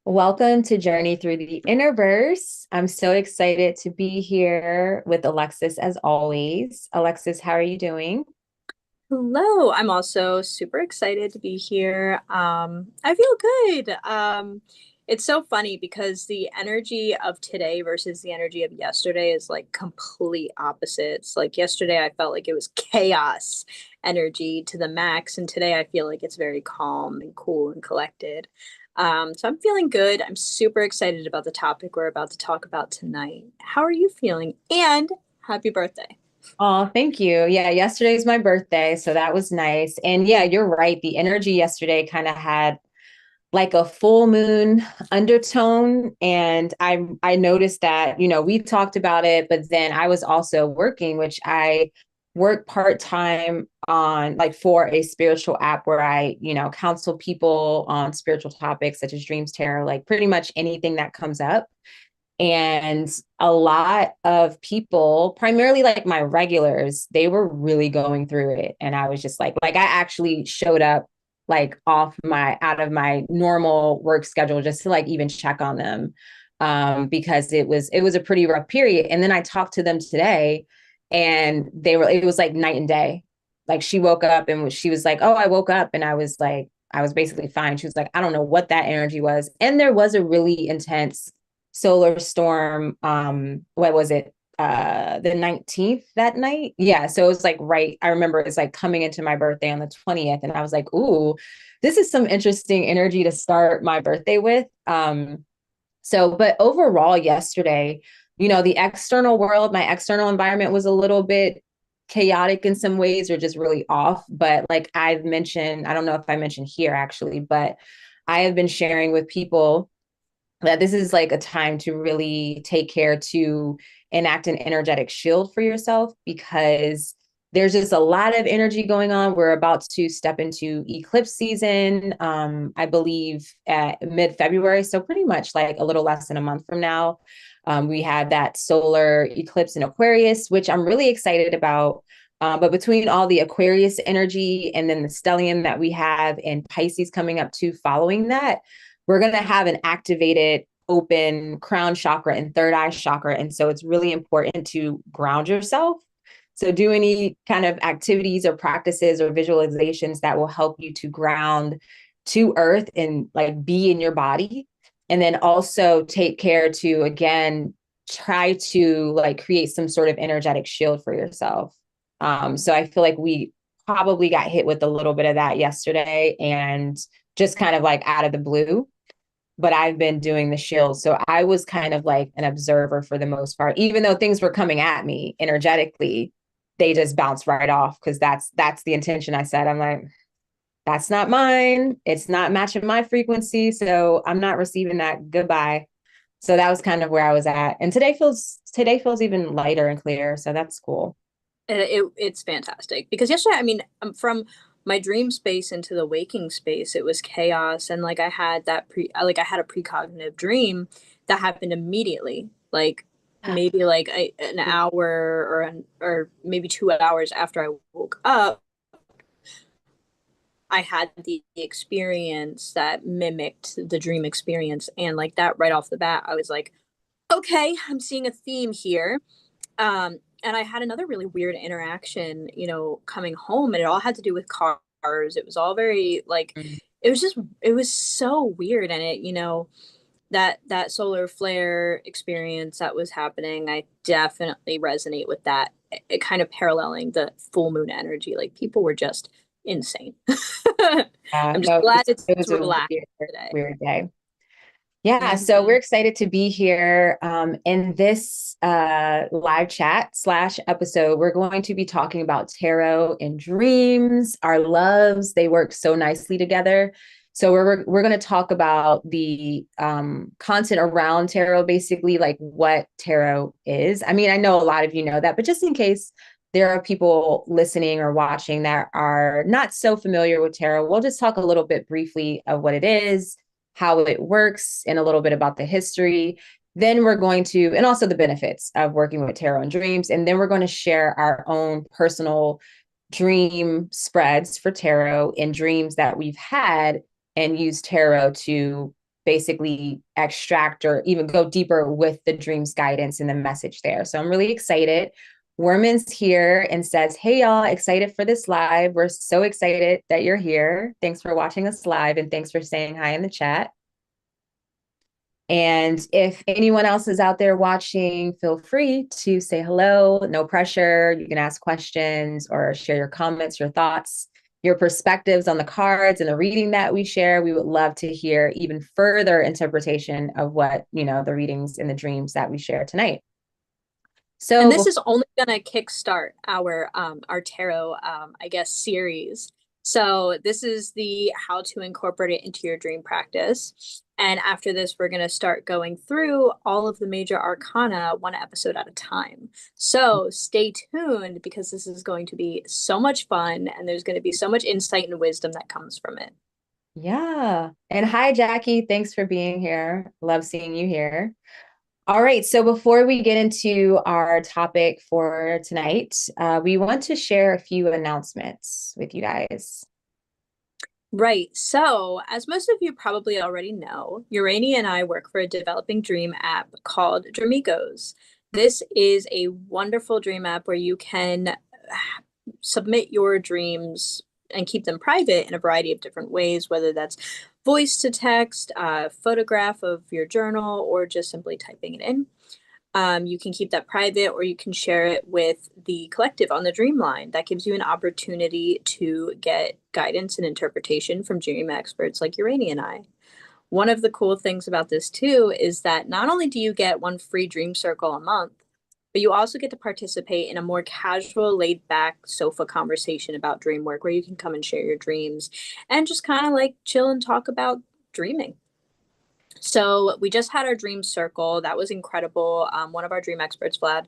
Welcome to Journey Through the Interverse. I'm so excited to be here with Alexis as always. Alexis, how are you doing? Hello, I'm also super excited to be here. I feel good. It's so funny because the energy of today versus the energy of yesterday is like complete opposites. Like yesterday, I felt like it was chaos energy to the max, and today I feel like it's very calm and cool and collected. So I'm feeling good. I'm super excited about the topic we're about to talk about tonight. How are you feeling? And happy birthday. Oh, thank you. Yeah, yesterday's my birthday, so that was nice. And yeah, you're right. The energy yesterday kind of had like a full moon undertone, and I noticed that, we talked about it, but then I was also working, which I work part-time on like for a spiritual app where I, counsel people on spiritual topics such as dreams, tarot, like pretty much anything that comes up. And a lot of people, primarily like my regulars, they were really going through it. And I was just like I actually showed up like out of my normal work schedule just to like even check on them. Because it was a pretty rough period. And then I talked to them today and it was like night and day. Like she woke up and she was like, "Oh, I woke up," and I was basically fine. She was like, "I don't know what that energy was." And there was a really intense solar storm. What was it? The 19th that night. Yeah. So it was like right. I remember it's like coming into my birthday on the 20th. And I was like, ooh, this is some interesting energy to start my birthday with. But overall, yesterday, the external world, my external environment was a little bit chaotic in some ways or just really off. But like I've mentioned, I don't know if I mentioned here actually, but I have been sharing with people that this is like a time to really take care to enact an energetic shield for yourself, because there's just a lot of energy going on. We're about to step into eclipse season, I believe at mid-February. So pretty much like a little less than a month from now. We had that solar eclipse in Aquarius, which I'm really excited about. But between all the Aquarius energy and then the stellium that we have in Pisces coming up too following that, we're going to have an activated open crown chakra and third eye chakra. And so it's really important to ground yourself. So do any kind of activities or practices or visualizations that will help you to ground to earth and like be in your body. And then also take care to, again, try to like create some sort of energetic shield for yourself. So I feel like we probably got hit with a little bit of that yesterday and just kind of like out of the blue, but I've been doing the shield. So I was kind of like an observer for the most part, even though things were coming at me energetically, they just bounced right off because that's the intention I set. I'm like, that's not mine. It's not matching my frequency. So I'm not receiving that. Goodbye. So that was kind of where I was at. And today feels even lighter and clearer. So that's cool. It's fantastic because yesterday, I mean, from my dream space into the waking space, it was chaos, and like I had a precognitive dream that happened immediately, like maybe like an hour or maybe 2 hours after I woke up. I had the experience that mimicked the dream experience, and like that right off the bat, I was like, okay, I'm seeing a theme here. And I had another really weird interaction, coming home, and it all had to do with cars. It was all very like, it was so weird. And that solar flare experience that was happening, I definitely resonate with that. It kind of paralleling the full moon energy. Like people were just insane. I'm just No, glad it's it was a relaxed weird, today. weird day. Yeah, Mhm. so we're excited to be here in this live chat slash episode. We're going to be talking about tarot and dreams, our loves. They work so nicely together. So we're going to talk about the content around tarot, basically like what tarot is. I mean, I know a lot of you know that, but just in case there are people listening or watching that are not so familiar with tarot, we'll just talk a little bit briefly of what it is, how it works, and a little bit about the history. Then we're going to, and also the benefits of working with tarot and dreams. And then we're going to share our own personal dream spreads for tarot and dreams that we've had and use tarot to basically extract or even go deeper with the dreams guidance and the message there. So I'm really excited. Werman's here and says, "Hey, y'all, excited for this live. We're so excited that you're here. Thanks for watching us live and thanks for saying hi in the chat." And if anyone else is out there watching, feel free to say hello. No pressure. You can ask questions or share your comments, your thoughts, your perspectives on the cards and the reading that we share. We would love to hear even further interpretation of what, the readings and the dreams that we share tonight. And So this is only going to kickstart our tarot I guess series. So this is the how to incorporate it into your dream practice. And after this, we're going to start going through all of the major arcana one episode at a time. So stay tuned because this is going to be so much fun and there's going to be so much insight and wisdom that comes from it. yeah. And hi, Jackie. Thanks for being here. Love seeing you here. All right. So before we get into our topic for tonight, we want to share a few announcements with you guys. Right. So, as most of you probably already know, Urania and I work for a developing dream app called Dreamigos. This is a wonderful dream app where you can submit your dreams and keep them private in a variety of different ways, whether that's voice to text, photograph of your journal, or just simply typing it in. You can keep that private or you can share it with the collective on the Dreamline. That gives you an opportunity to get guidance and interpretation from dream experts like Urania and I. One of the cool things about this too is that not only do you get one free dream circle a month, but you also get to participate in a more casual, laid back sofa conversation about dream work where you can come and share your dreams and just kind of like chill and talk about dreaming. So we just had our dream circle. That was incredible. One of our dream experts, Vlad,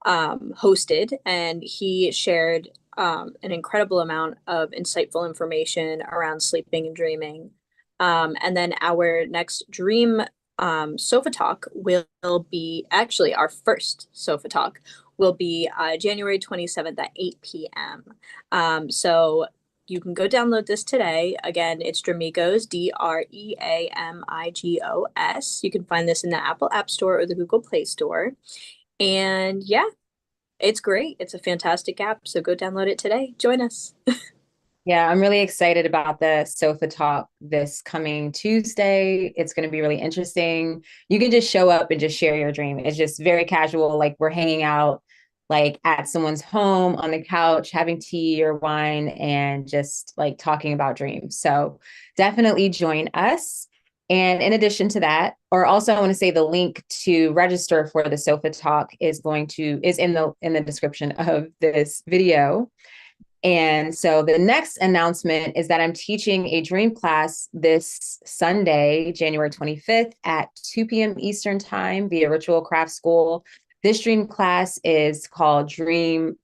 hosted, and he shared an incredible amount of insightful information around sleeping and dreaming. And then our next dream sofa talk will be actually our first sofa talk will be January 27th at 8 p.m. So you can go download this today. Again, it's Dreamigos, Dreamigos. You can find this in the Apple App Store or the Google Play Store. And yeah, it's great. It's a fantastic app. So go download it today. Join us. Yeah, I'm really excited about the sofa talk this coming Tuesday. It's going to be really interesting. You can just show up and just share your dream. It's just very casual, like we're hanging out like at someone's home on the couch, having tea or wine and just like talking about dreams. So definitely join us. And in addition to that, or also I want to say the link to register for the sofa talk is in the description of this video. And so the next announcement is that I'm teaching a dream class this Sunday, January 25th at 2 p.m. Eastern Time via Ritual Craft School. This dream class is called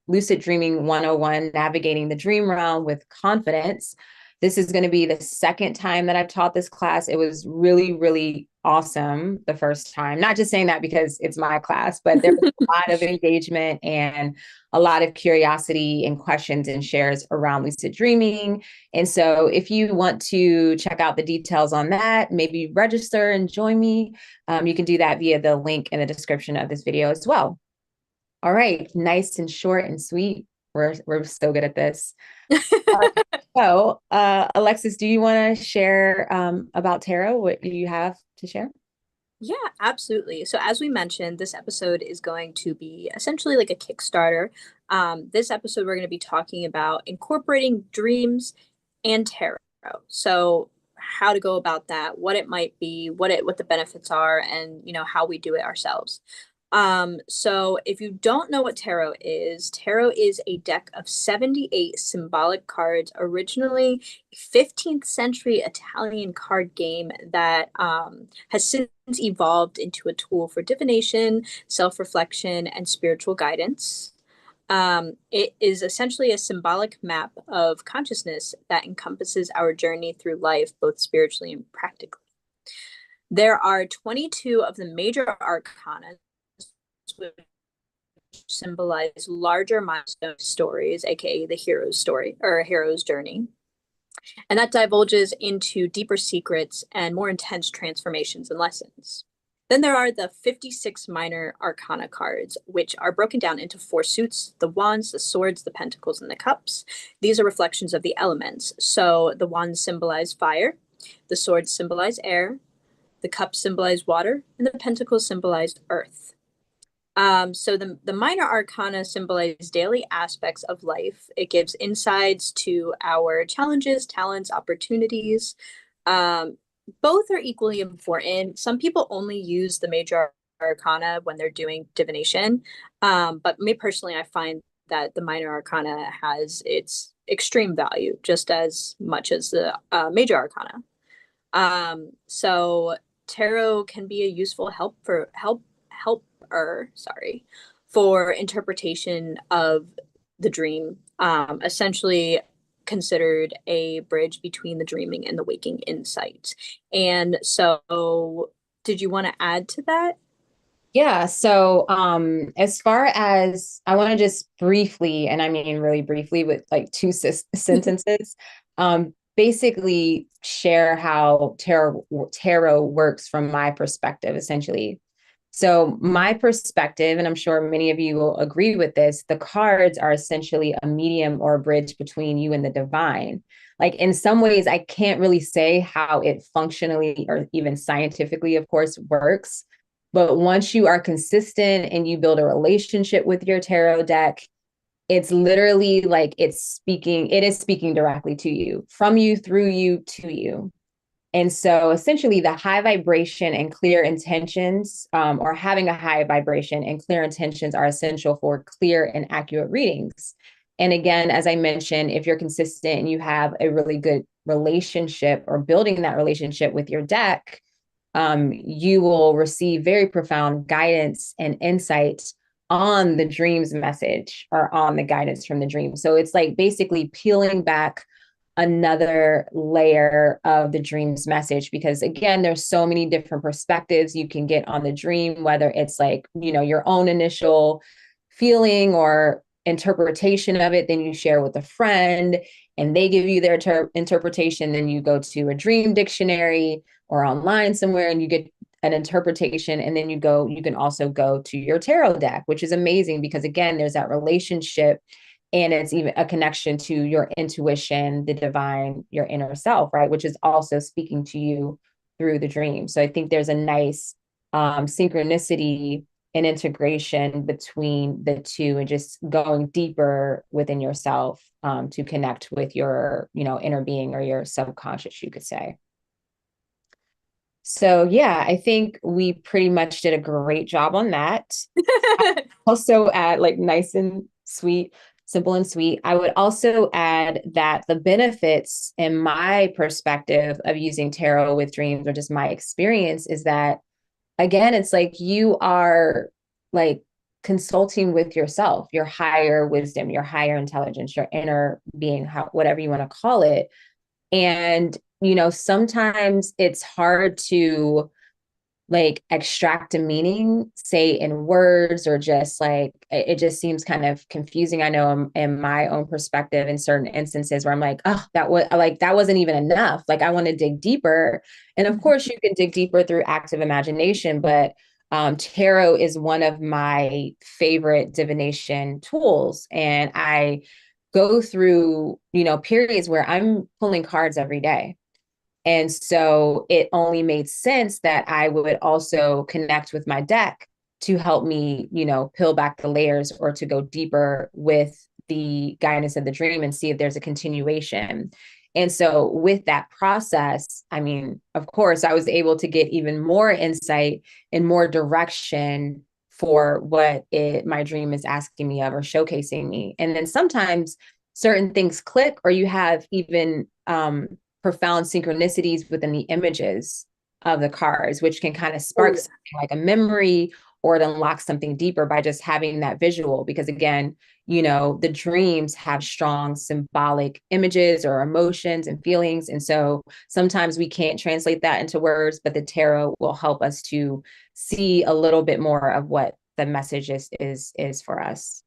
Lucid Dreaming 101, Navigating the Dream Realm with Confidence. This is going to be the second time that I've taught this class. It was really, really awesome the first time. Not just saying that because it's my class, but there was a lot of engagement and a lot of curiosity and questions and shares around lucid dreaming. And so if you want to check out the details on that, maybe register and join me, you can do that via the link in the description of this video as well. All right, nice and short and sweet. We're so good at this. So, Alexis, do you want to share about tarot? What do you have to share? Yeah, absolutely. So as we mentioned, this episode is going to be essentially like a Kickstarter. This episode, we're going to be talking about incorporating dreams and tarot. So how to go about that, what it might be, what the benefits are, and how we do it ourselves. So if you don't know what tarot is a deck of 78 symbolic cards, originally a 15th century Italian card game that has since evolved into a tool for divination, self-reflection, and spiritual guidance. It is essentially a symbolic map of consciousness that encompasses our journey through life, both spiritually and practically. There are 22 of the major arcana, which symbolize larger milestone stories, aka the hero's story or a hero's journey. And that divulges into deeper secrets and more intense transformations and lessons. Then there are the 56 minor arcana cards, which are broken down into four suits: the wands, the swords, the pentacles, and the cups. These are reflections of the elements. So the wands symbolize fire, the swords symbolize air, the cups symbolize water, and the pentacles symbolize earth. So the minor arcana symbolize daily aspects of life. It gives insights to our challenges, talents, opportunities. Um, Both are equally important. Some people only use the major arcana when they're doing divination. But me personally, I find that the minor arcana has its extreme value just as much as the major arcana. So tarot can be a useful helper, sorry, for interpretation of the dream. Essentially considered a bridge between the dreaming and the waking insight. And so, did you want to add to that? Yeah. So, as far as I want to just briefly, and I mean really briefly with like two sentences, basically share how tarot works from my perspective, essentially. So, my perspective, and I'm sure many of you will agree with this, the cards are essentially a medium or a bridge between you and the divine. Like in some ways, I can't really say how it functionally or even scientifically, of course, works. But once you are consistent and you build a relationship with your tarot deck, it's literally like it is speaking directly to you, from you, through you, to you. And so essentially, the high vibration and clear intentions, or having a high vibration and clear intentions, are essential for clear and accurate readings. And again, as I mentioned, if you're consistent and you have a really good relationship or building that relationship with your deck, you will receive very profound guidance and insights on the dream's message or on the guidance from the dream. So it's like basically peeling back another layer of the dream's message, because again, there's so many different perspectives you can get on the dream, whether it's like, your own initial feeling or interpretation of it, then you share with a friend and they give you their interpretation, then you go to a dream dictionary or online somewhere and you get an interpretation, and then you can also go to your tarot deck, which is amazing because again, there's that relationship, and it's even a connection to your intuition, the divine, your inner self, right? Which is also speaking to you through the dream. So I think there's a nice synchronicity and integration between the two, and just going deeper within yourself to connect with your, inner being or your subconscious, you could say. So yeah, I think we pretty much did a great job on that. Also add like nice and sweet, simple and sweet. I would also add that the benefits in my perspective of using tarot with dreams, or just my experience, is that again, it's like you are like consulting with yourself, your higher wisdom, your higher intelligence, your inner being, whatever you want to call it. And, sometimes it's hard to like extract a meaning, say in words, or just like it just seems kind of confusing. I know in my own perspective in certain instances where I'm like, oh, that wasn't even enough. Like I want to dig deeper. And of course you can dig deeper through active imagination, but tarot is one of my favorite divination tools. And I go through, periods where I'm pulling cards every day. And so it only made sense that I would also connect with my deck to help me, peel back the layers or to go deeper with the guidance of the dream and see if there's a continuation. And so with that process, I mean, of course, I was able to get even more insight and more direction for what my dream is asking me of or showcasing me. And then sometimes certain things click, or you have even profound synchronicities within the images of the cards, which can kind of spark something like a memory, or it unlocks something deeper by just having that visual. Because again, the dreams have strong symbolic images or emotions and feelings. And so sometimes we can't translate that into words, but the tarot will help us to see a little bit more of what the message is for us.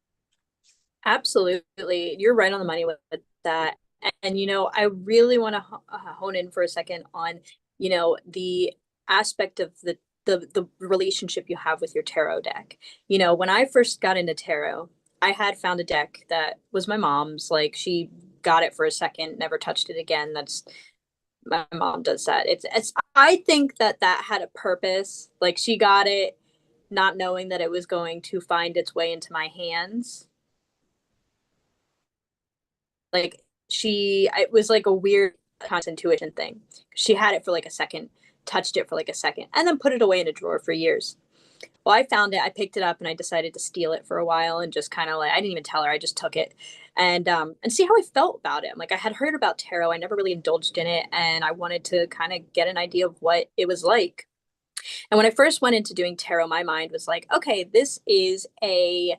Absolutely. You're right on the money with that. And, I really want to hone in for a second on, the aspect of the relationship you have with your tarot deck. When I first got into tarot, I had found a deck that was my mom's. Like, she got it for a second, never touched it again. That's my mom does that. It's I think that had a purpose. Like, she got it not knowing that it was going to find its way into my hands. Like, it was like a weird constant intuition thing. She had it for like a second, touched it for like a second, and then put it away in a drawer for years. Well, I found it, I picked it up, and I decided to steal it for a while and just kind of like, I didn't even tell her, I just took it and see how I felt about it. I'm like, I had heard about tarot, I never really indulged in it, and I wanted to kind of get an idea of what it was like. And when I first went into doing tarot, my mind was like, okay, this is a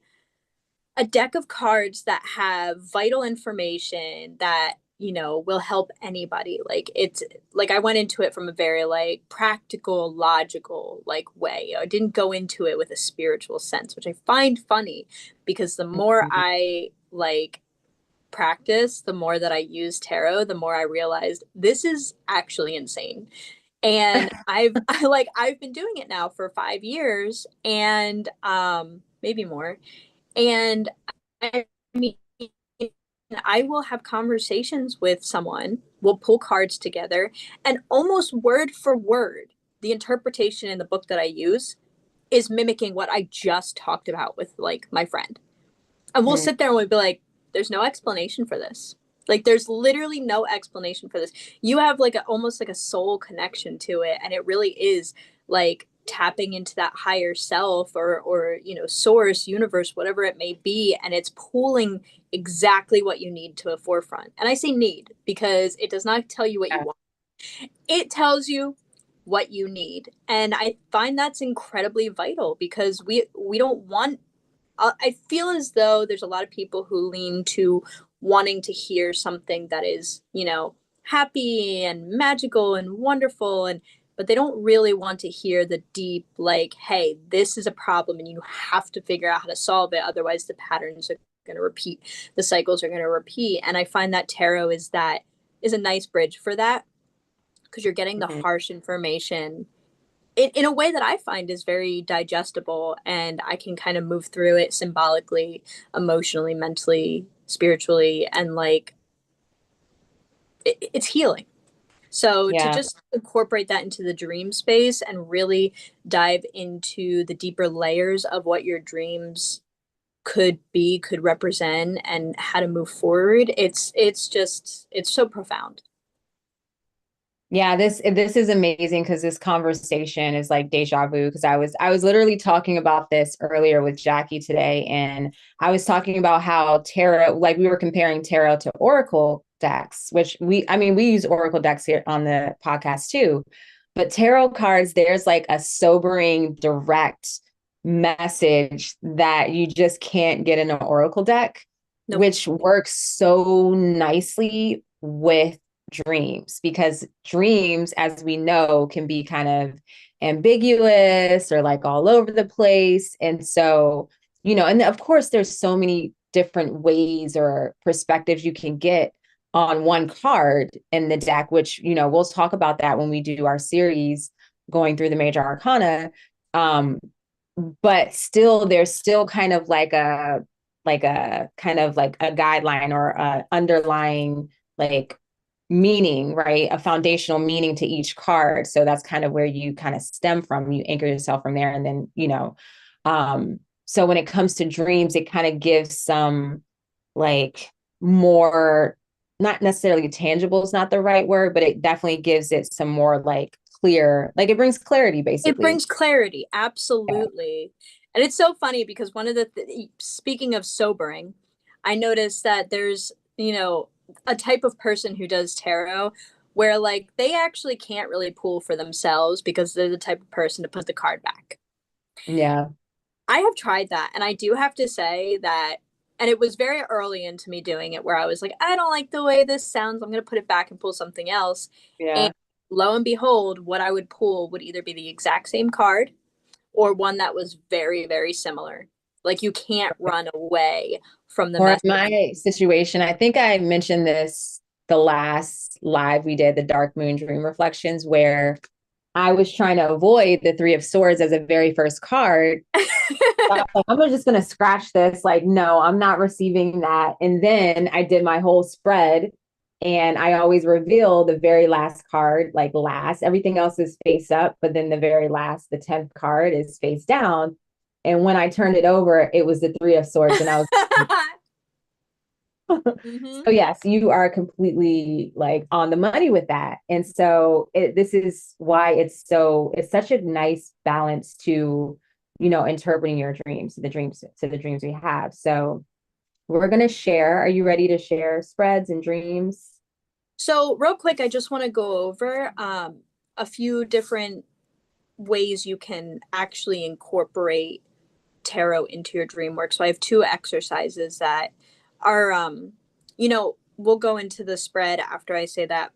deck of cards that have vital information that will help anybody. Like, it's like I went into it from a very like practical, logical like way. I didn't go into it with a spiritual sense, which I find funny, because the more Mhm. I like practice, the more that I use tarot, the more I realized this is actually insane. And I've been doing it now for 5 years, and maybe more. And I mean, I will have conversations with someone, we'll pull cards together, and almost word for word, the interpretation in the book that I use is mimicking what I just talked about with like my friend. And we'll Mhm. sit there and we'll be like, there's no explanation for this. Like, there's literally no explanation for this. You have like almost like a soul connection to it, and it really is like tapping into that higher self, or source, universe, whatever it may be, and it's pulling exactly what you need to a forefront. And I say need because it does not tell you what you Yeah. want. It tells you what you need. And I find that's incredibly vital, because we don't want, I feel as though there's a lot of people who lean to wanting to hear something that is, happy and magical and wonderful, and but they don't really want to hear the deep, like, hey, this is a problem and you have to figure out how to solve it, otherwise the patterns are going to repeat, the cycles are going to repeat. And I find that tarot is a nice bridge for that, because you're getting the Mhm. harsh information in a way that I find is very digestible, and I can kind of move through it symbolically, emotionally, mentally, spiritually, and like it's healing. So to Yeah. just incorporate that into the dream space and really dive into the deeper layers of what your dreams could be, could represent, and how to move forward, it's so profound. Yeah, this is amazing because this conversation is like deja vu because I was literally talking about this earlier with Jackie today, and I was talking about how tarot, like we were comparing tarot to oracle decks, which we use oracle decks here on the podcast too, but tarot cards, there's like a sobering, direct message that you just can't get in an oracle deck, Nope. which works so nicely with dreams, because dreams, as we know, can be kind of ambiguous or like all over the place. And so, and of course, there's so many different ways or perspectives you can get on one card in the deck, which, we'll talk about that when we do our series going through the major arcana. Um, but still, there's still kind of like a kind of like a guideline or a underlying like meaning, right? A foundational meaning to each card. So that's kind of where you kind of stem from. You anchor yourself from there. And then, so when it comes to dreams, it kind of gives some like more, not necessarily tangible is not the right word, but it definitely gives it some more like clear, like it brings clarity It basically. brings clarity, Yeah. absolutely. And it's so funny because speaking of sobering, I noticed that there's, a type of person who does tarot where like they actually can't really pull for themselves because they're the type of person to put the card back. Yeah. I have tried that, and I do have to say that, and it was very early into me doing it where I was like, I don't like the way this sounds. I'm going to put it back and pull something else. And Yeah. lo and behold, what I would pull would either be the exact same card or one that was very, very similar. Like, you can't run away from the Or in message. my situation, I think I mentioned this the last live we did, the Dark Moon Dream Reflections, where I was trying to avoid the Three of Swords as a very first card. I'm just going to scratch this. Like, no, I'm not receiving that. And then I did my whole spread, and I always reveal the very last card, like last. Everything else is face up, but then the very last, the 10th card is face down. And when I turned it over, it was the Three of Swords. And I was Hmm. so yes, you are completely like on the money with that. And so this is why it's such a nice balance to, interpreting your dreams, to the dreams we have. So we're going to share. Are you ready to share spreads and dreams? So real quick, I just want to go over a few different ways you can actually incorporate tarot into your dream work. So I have two exercises that are, we'll go into the spread after I say that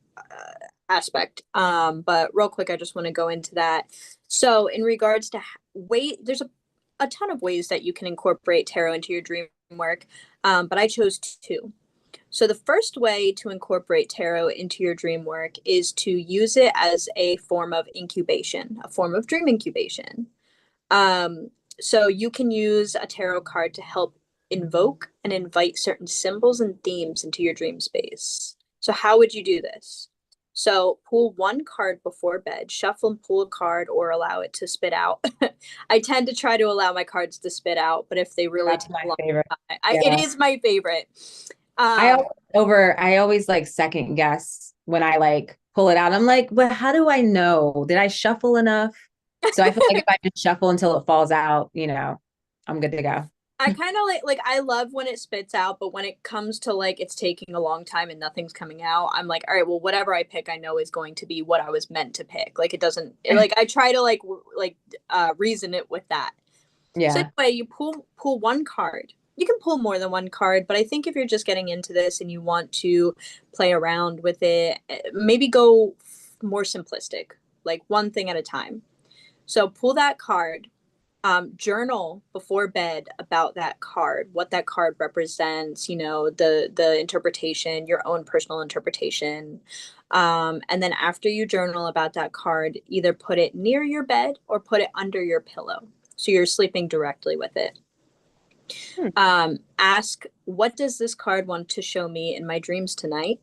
aspect. But real quick, I just want to go into that. So in regards to there's a ton of ways that you can incorporate tarot into your dream work, but I chose two. So the first way to incorporate tarot into your dream work is to use it as a form of incubation, a form of dream incubation. Um, so you can use a tarot card to help invoke and invite certain symbols and themes into your dream space. So how would you do this? So pull one card before bed, shuffle and pull a card or allow it to spit out. I tend to try to allow my cards to spit out, but if they really That's take my a long favorite. time, it Yeah. is my favorite. I Um, I always like second guess when I like pull it out. I'm like, but how do I know? Did I shuffle enough? So I feel like if I just shuffle until it falls out, I'm good to go. I kind of like I love when it spits out, but when it comes to like it's taking a long time and nothing's coming out, I'm like, all right, well, whatever I pick, I know is going to be what I was meant to pick. Like it doesn't like I try to reason it with that. So Yeah. anyway, you pull one card. You can pull more than one card, but I think if you're just getting into this and you want to play around with it, maybe go more simplistic, like one thing at a time. So pull that card, journal before bed about that card, what that card represents, the interpretation, your own personal interpretation. And then after you journal about that card, either put it near your bed or put it under your pillow. So you're sleeping directly with it. Hmm. Ask, what does this card want to show me in my dreams tonight?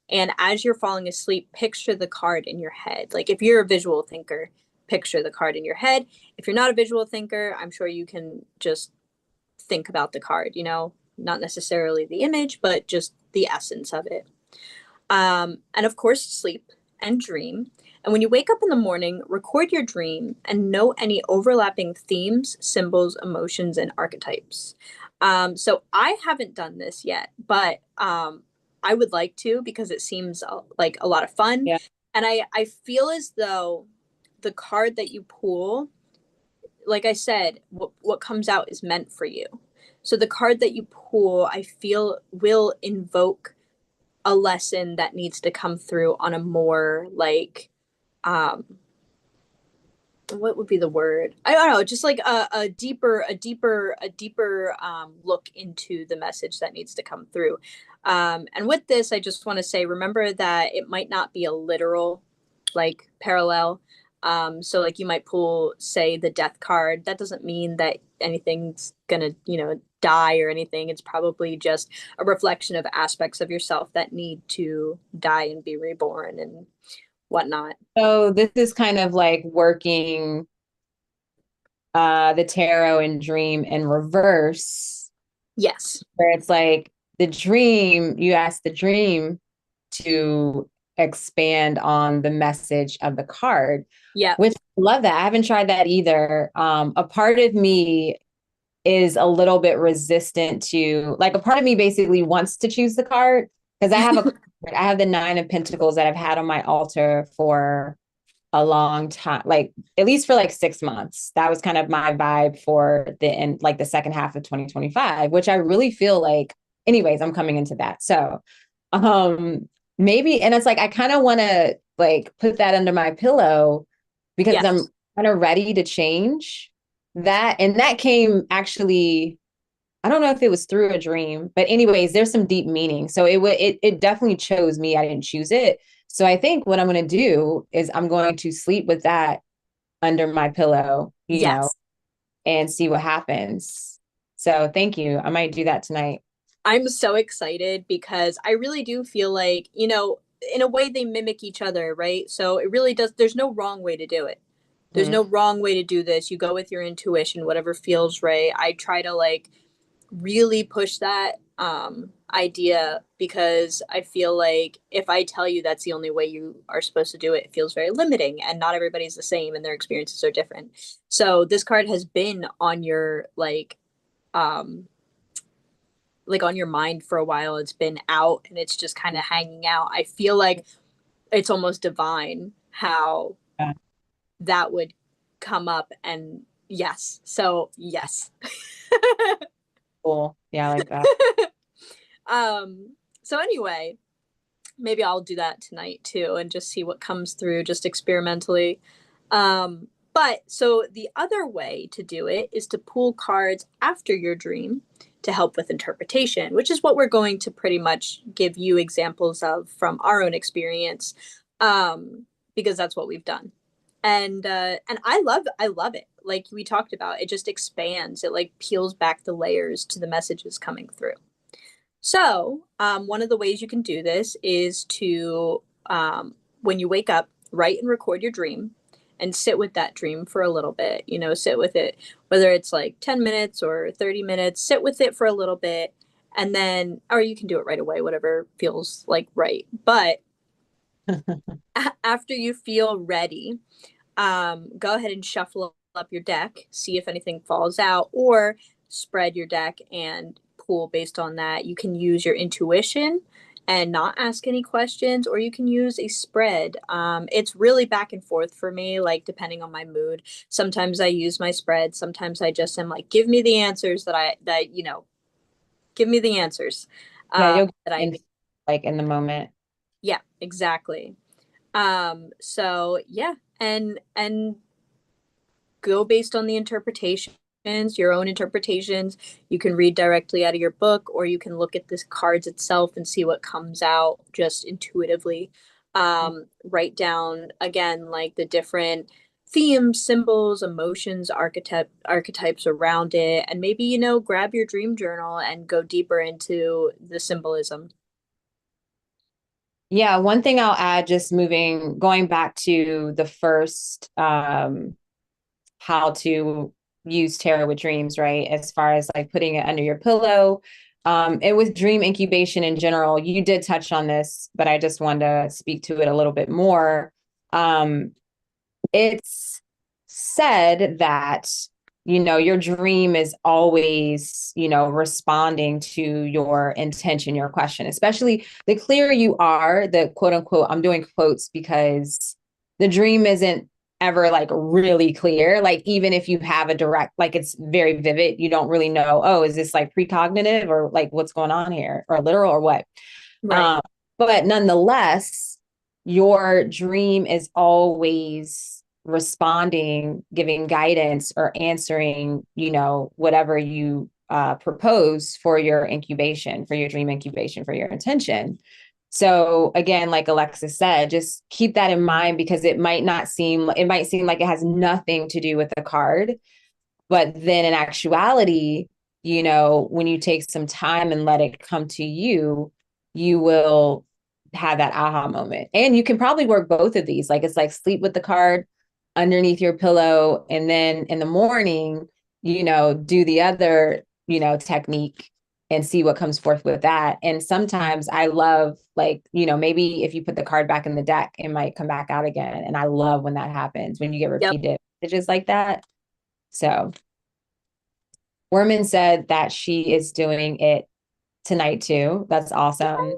And as you're falling asleep, picture the card in your head. Like if you're a visual thinker, picture the card in your head. If you're not a visual thinker, I'm sure you can just think about the card, not necessarily the image, but just the essence of it. And of course, sleep and dream. And when you wake up in the morning, record your dream and note any overlapping themes, symbols, emotions, and archetypes. So I haven't done this yet, but I would like to because it seems like a lot of fun. Yeah. And I feel as though the card that you pull, like I said, what comes out is meant for you. So the card that you pull, I feel will invoke a lesson that needs to come through on a more um what would be the word? I don't know, just like a deeper look into the message that needs to come through. And with this, I just want to say, remember that it might not be a literal like parallel. So like you might pull, say, the death card. That doesn't mean that anything's gonna, die or anything. It's probably just a reflection of aspects of yourself that need to die and be reborn and whatnot. So this is kind of like working the tarot and dream in reverse, Yes. where it's like you ask the dream to expand on the message of the card, Yeah. which I love that. I haven't tried that either. A part of me is a little bit resistant to, like, a part of me basically wants to choose the card because I have the Nine of Pentacles that I've had on my altar for a long time, like at least for like 6 months. That was kind of my vibe for the end, like the second half of 2025, which I really feel like, anyways, I'm coming into that. So maybe, and it's like I kind of want to like put that under my pillow because Yes. I'm kind of ready to change that. And that came actually I don't know if it was through a dream, but anyways, there's some deep meaning. So it definitely chose me. I didn't choose it. So I think what I'm going to do is I'm going to sleep with that under my pillow, Yes. and see what happens. So thank you. I might do that tonight. I'm so excited because I really do feel like, in a way they mimic each other, right? So it really does, there's no wrong way to do it. There's Mhm. no wrong way to do this. You go with your intuition, whatever feels right. I try to like really push that idea because I feel like if I tell you that's the only way you are supposed to do it, it feels very limiting and not everybody's the same and their experiences are different. So this card has been on your um like on your mind for a while. It's been out and it's just kind of hanging out. I feel like it's almost divine how Yeah, that would come up and yes. So yes. cool. Yeah, I like that. So anyway, maybe I'll do that tonight too and just see what comes through just experimentally. But so the other way to do it is to pull cards after your dream to help with interpretation, which is what we're going to pretty much give you examples of from our own experience, because that's what we've done. And I love it. Like we talked about, it just expands. It like peels back the layers to the messages coming through. So, one of the ways you can do this is to, when you wake up, write and record your dream and sit with that dream for a little bit. Sit with it, whether it's like 10 minutes or 30 minutes, sit with it for a little bit. And then, or you can do it right away, whatever feels like right. But after you feel ready, go ahead and shuffle up your deck, see if anything falls out, or spread your deck and pull based on that. You can use your intuition and not ask any questions, or you can use a spread. It's really back and forth for me, like depending on my mood. Sometimes I use my spread. Sometimes I just am like, give me the answers give me the answers Yeah, you'll get that I in need. like in the moment. Yeah, exactly. So yeah, and go based on the interpretations, your own interpretations. You can read directly out of your book, or you can look at the cards itself and see what comes out just intuitively. Write down again like the different themes, symbols, emotions, archetypes around it, and maybe grab your dream journal and go deeper into the symbolism. Yeah, one thing I'll add, just going back to the first how to use tarot with dreams, right? As far as like putting it under your pillow. And with dream incubation in general, you did touch on this, but I just wanted to speak to it a little bit more. Um, it's said that your dream is always responding to your intention, your question. Especially the clearer you are, the quote unquote, I'm doing quotes because the dream isn't ever like really clear. Like even if you have a direct, like it's very vivid, you don't really know, oh, is this like precognitive or like what's going on here, or literal or what. Right. um but nonetheless, your dream is always responding, giving guidance, or answering, whatever you propose for your incubation, for your dream incubation, for your intention. So again, like Alexis said, just keep that in mind, because it might seem like it has nothing to do with the card, but then in actuality, when you take some time and let it come to you, you will have that aha moment. And you can probably work both of these. Like it's like sleep with the card underneath your pillow. And then in the morning, do the other, technique and see what comes forth with that. And sometimes I love, like, maybe if you put the card back in the deck, it might come back out again. And I love when that happens, when you get Yep. repeated messages like that. So Worman said that she is doing it tonight too. That's awesome.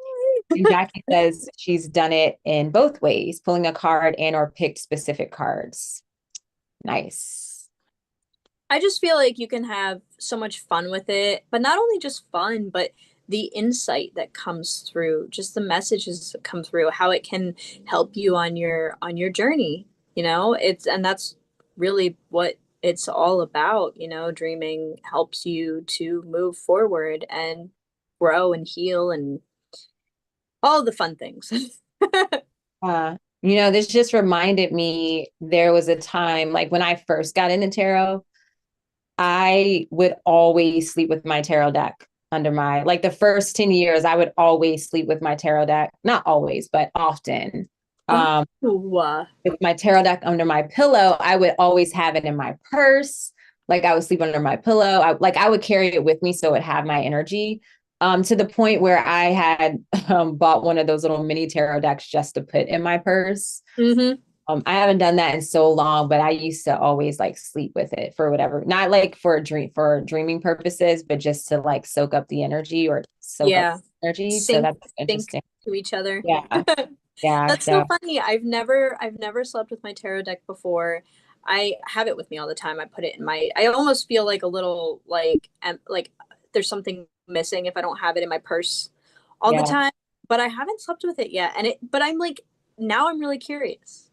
And Jackie says she's done it in both ways, pulling a card and or picked specific cards. Nice. I just feel like you can have so much fun with it, but not only just fun, but the insight that comes through, just the messages that come through, how it can help you on your journey. It's and that's really what it's all about, dreaming helps you to move forward and grow and heal and all the fun things. This just reminded me there was a time like when I first got into tarot, I would always sleep with my tarot deck under my, like the first 10 years, I would always sleep with my tarot deck. Not always, but often. Um, Ooh. with my tarot deck under my pillow, I would always have it in my purse. Like I would sleep under my pillow. I would carry it with me so it would have my energy. To the point where I had bought one of those little mini tarot decks just to put in my purse. Mm-hmm. I haven't done that in so long, but I used to always like sleep with it for whatever, not like for dreaming purposes, but just to like soak up the energy or soak up Yeah. energy. So Sync that's sync interesting. to each other. Yeah. Yeah. That's so So funny. I've never slept with my tarot deck before. I have it with me all the time. I put it in my I almost feel like a little like there's something missing if I don't have it in my purse all the yeah, time, but I haven't slept with it yet. But I'm like now I'm really curious.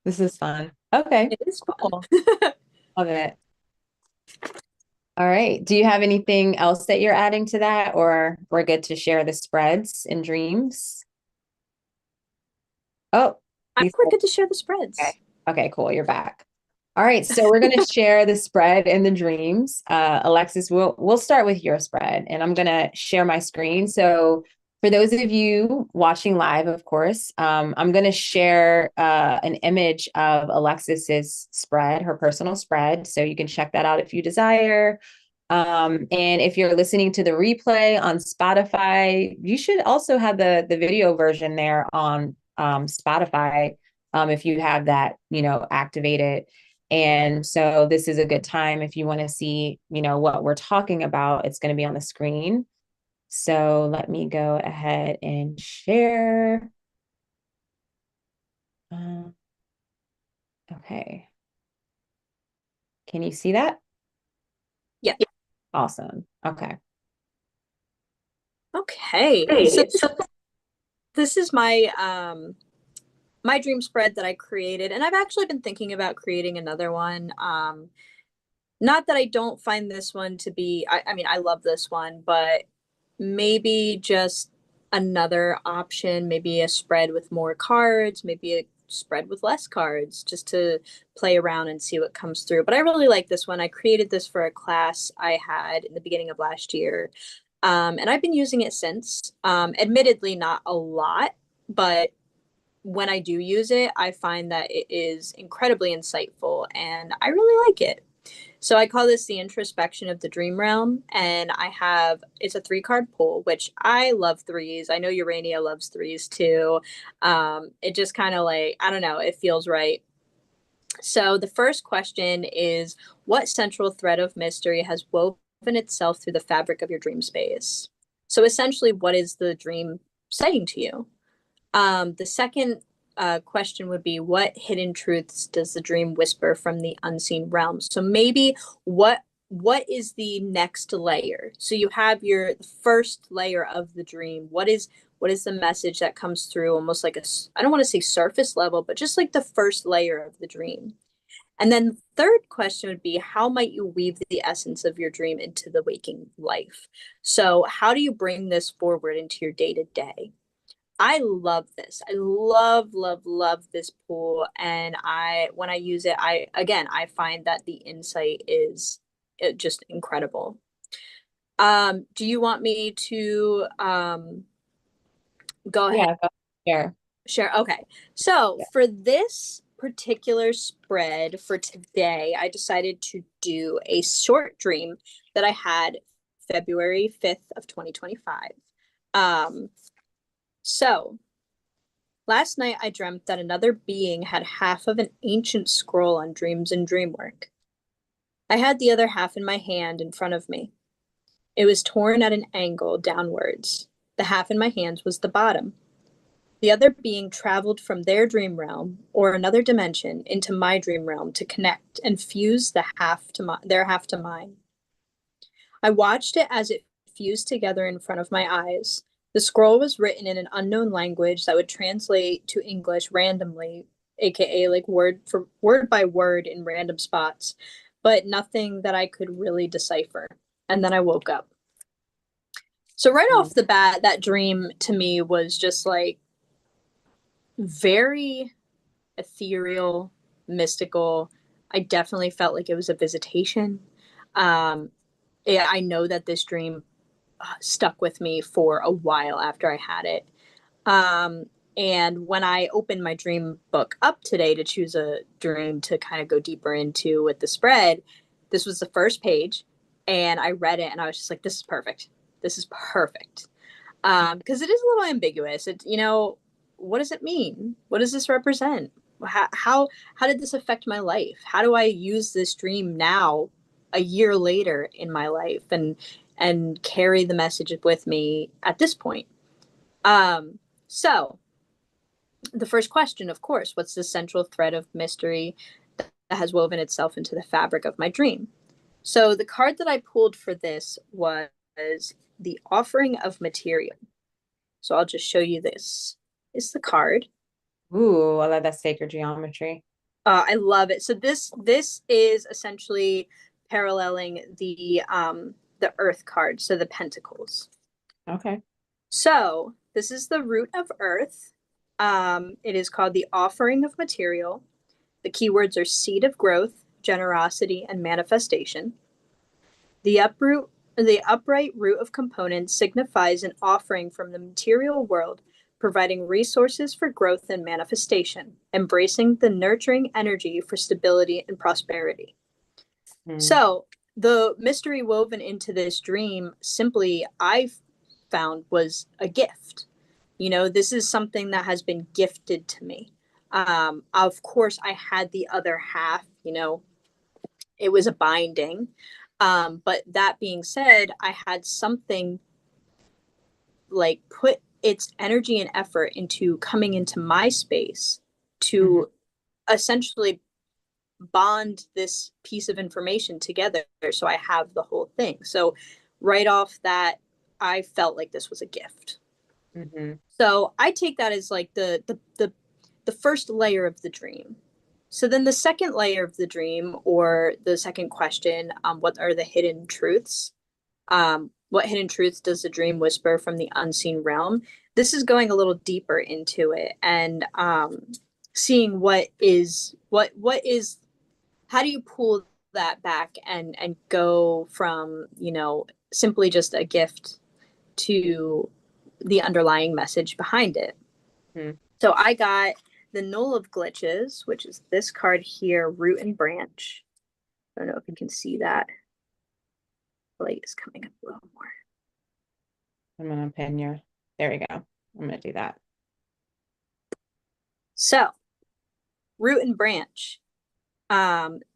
this is fun. Okay. It is fun. Cool. Love it. All right. Do you have anything else that you're adding to that, or we're good to share the spreads and dreams? Oh, I'm you we're said, good to share the okay. spreads. Okay, cool. You're back. All right. So we're going to share the spread and the dreams. Alexis, we'll start with your spread, and I'm going to share my screen. So for those of you watching live, of course, I'm going to share an image of Alexis's spread, her personal spread. So you can check that out if you desire. And if you're listening to the replay on Spotify, you should also have the video version there on Spotify, if you have that, activated. And so this is a good time if you want to see, what we're talking about. It's going to be on the screen. So let me go ahead and share. Uh, okay. Can you see that? Yeah. Awesome. Okay. Okay. So Hey, so this is my dream spread that I created, and I've actually been thinking about creating another one. Not that I don't find this one to be, I mean, I love this one, but maybe just another option, maybe a spread with more cards, maybe a spread with less cards, just to play around and see what comes through. But I really like this one. I created this for a class I had in the beginning of last year. And I've been using it since. Admittedly, not a lot, but when I do use it, I find that it is incredibly insightful and I really like it. So I call this the introspection of the dream realm. And it's a 3 card pull, which I love threes. I know Urania loves threes too. It just kind of like, I don't know, it feels right. So the first question is, what central thread of mystery has woven itself through the fabric of your dream space? So essentially, what is the dream saying to you? The second question would be, what hidden truths does the dream whisper from the unseen realms? So maybe what is the next layer? So you have your the first layer of the dream. What is the message that comes through almost like I don't want to say surface level, but just like the first layer of the dream. And then the third question would be, how might you weave the essence of your dream into the waking life? So how do you bring this forward into your day to day? I love this. I love, love, love this pool. And when I use it, I find that the insight is just incredible. Do you want me to go ahead yeah, go share. share? Okay. So Yeah. for this particular spread for today, I decided to do a short dream that I had February 5th of 2025. Um, so last night I dreamt that another being had half of an ancient scroll on dreams and dreamwork. I had the other half in my hand in front of me. It was torn at an angle downwards. The half in my hands was the bottom. The other being traveled from their dream realm or another dimension into my dream realm to connect and fuse their half to mine. I watched it as it fused together in front of my eyes. The scroll was written in an unknown language that would translate to English randomly aka like word for word by word in random spots, but nothing that I could really decipher. And then I woke up. So right Mm. off the bat, that dream to me was just like very ethereal, mystical. I definitely felt like it was a visitation. Yeah, I know that this dream stuck with me for a while after I had it. Um, and when I opened my dream book up today to choose a dream to kind of go deeper into with the spread, this was the first page. And I read it and I was just like, this is perfect. This is perfect. Because it is a little ambiguous. It, what does it mean? What does this represent? How did this affect my life? How do I use this dream now, a year later in my life, and carry the message with me at this point? So the first question, of course, what's the central thread of mystery that has woven itself into the fabric of my dream? So the card that I pulled for this was the offering of material. So I'll just show you this. Is the card. Ooh, I love that sacred geometry. I love it. So this is essentially paralleling the Earth card, so the Pentacles. Okay. So this is the root of Earth. It is called the offering of material. The keywords are seed of growth, generosity, and manifestation. The uproot the upright root of components signifies an offering from the material world, providing resources for growth and manifestation, embracing the nurturing energy for stability and prosperity. Mm. So, the mystery woven into this dream simply I found was a gift. This is something that has been gifted to me. Of course, I had the other half, it was a binding. But that being said, I had something like put its energy and effort into coming into my space Mm-hmm. to essentially bond this piece of information together so I have the whole thing. So right off that, I felt like this was a gift. Mm-hmm. So I take that as like the first layer of the dream. So then the second layer of the dream, or the second question, what are the hidden truths? What hidden truths does the dream whisper from the unseen realm? This is going a little deeper into it and seeing what is how do you pull that back and go from simply just a gift to the underlying message behind it. Mm. So I got the Null of Glitches, which is this card here, Root and Branch. I don't know if you can see that. The light is coming up a little more. I'm gonna pin your. There we go. I'm gonna do that. So, Root and Branch.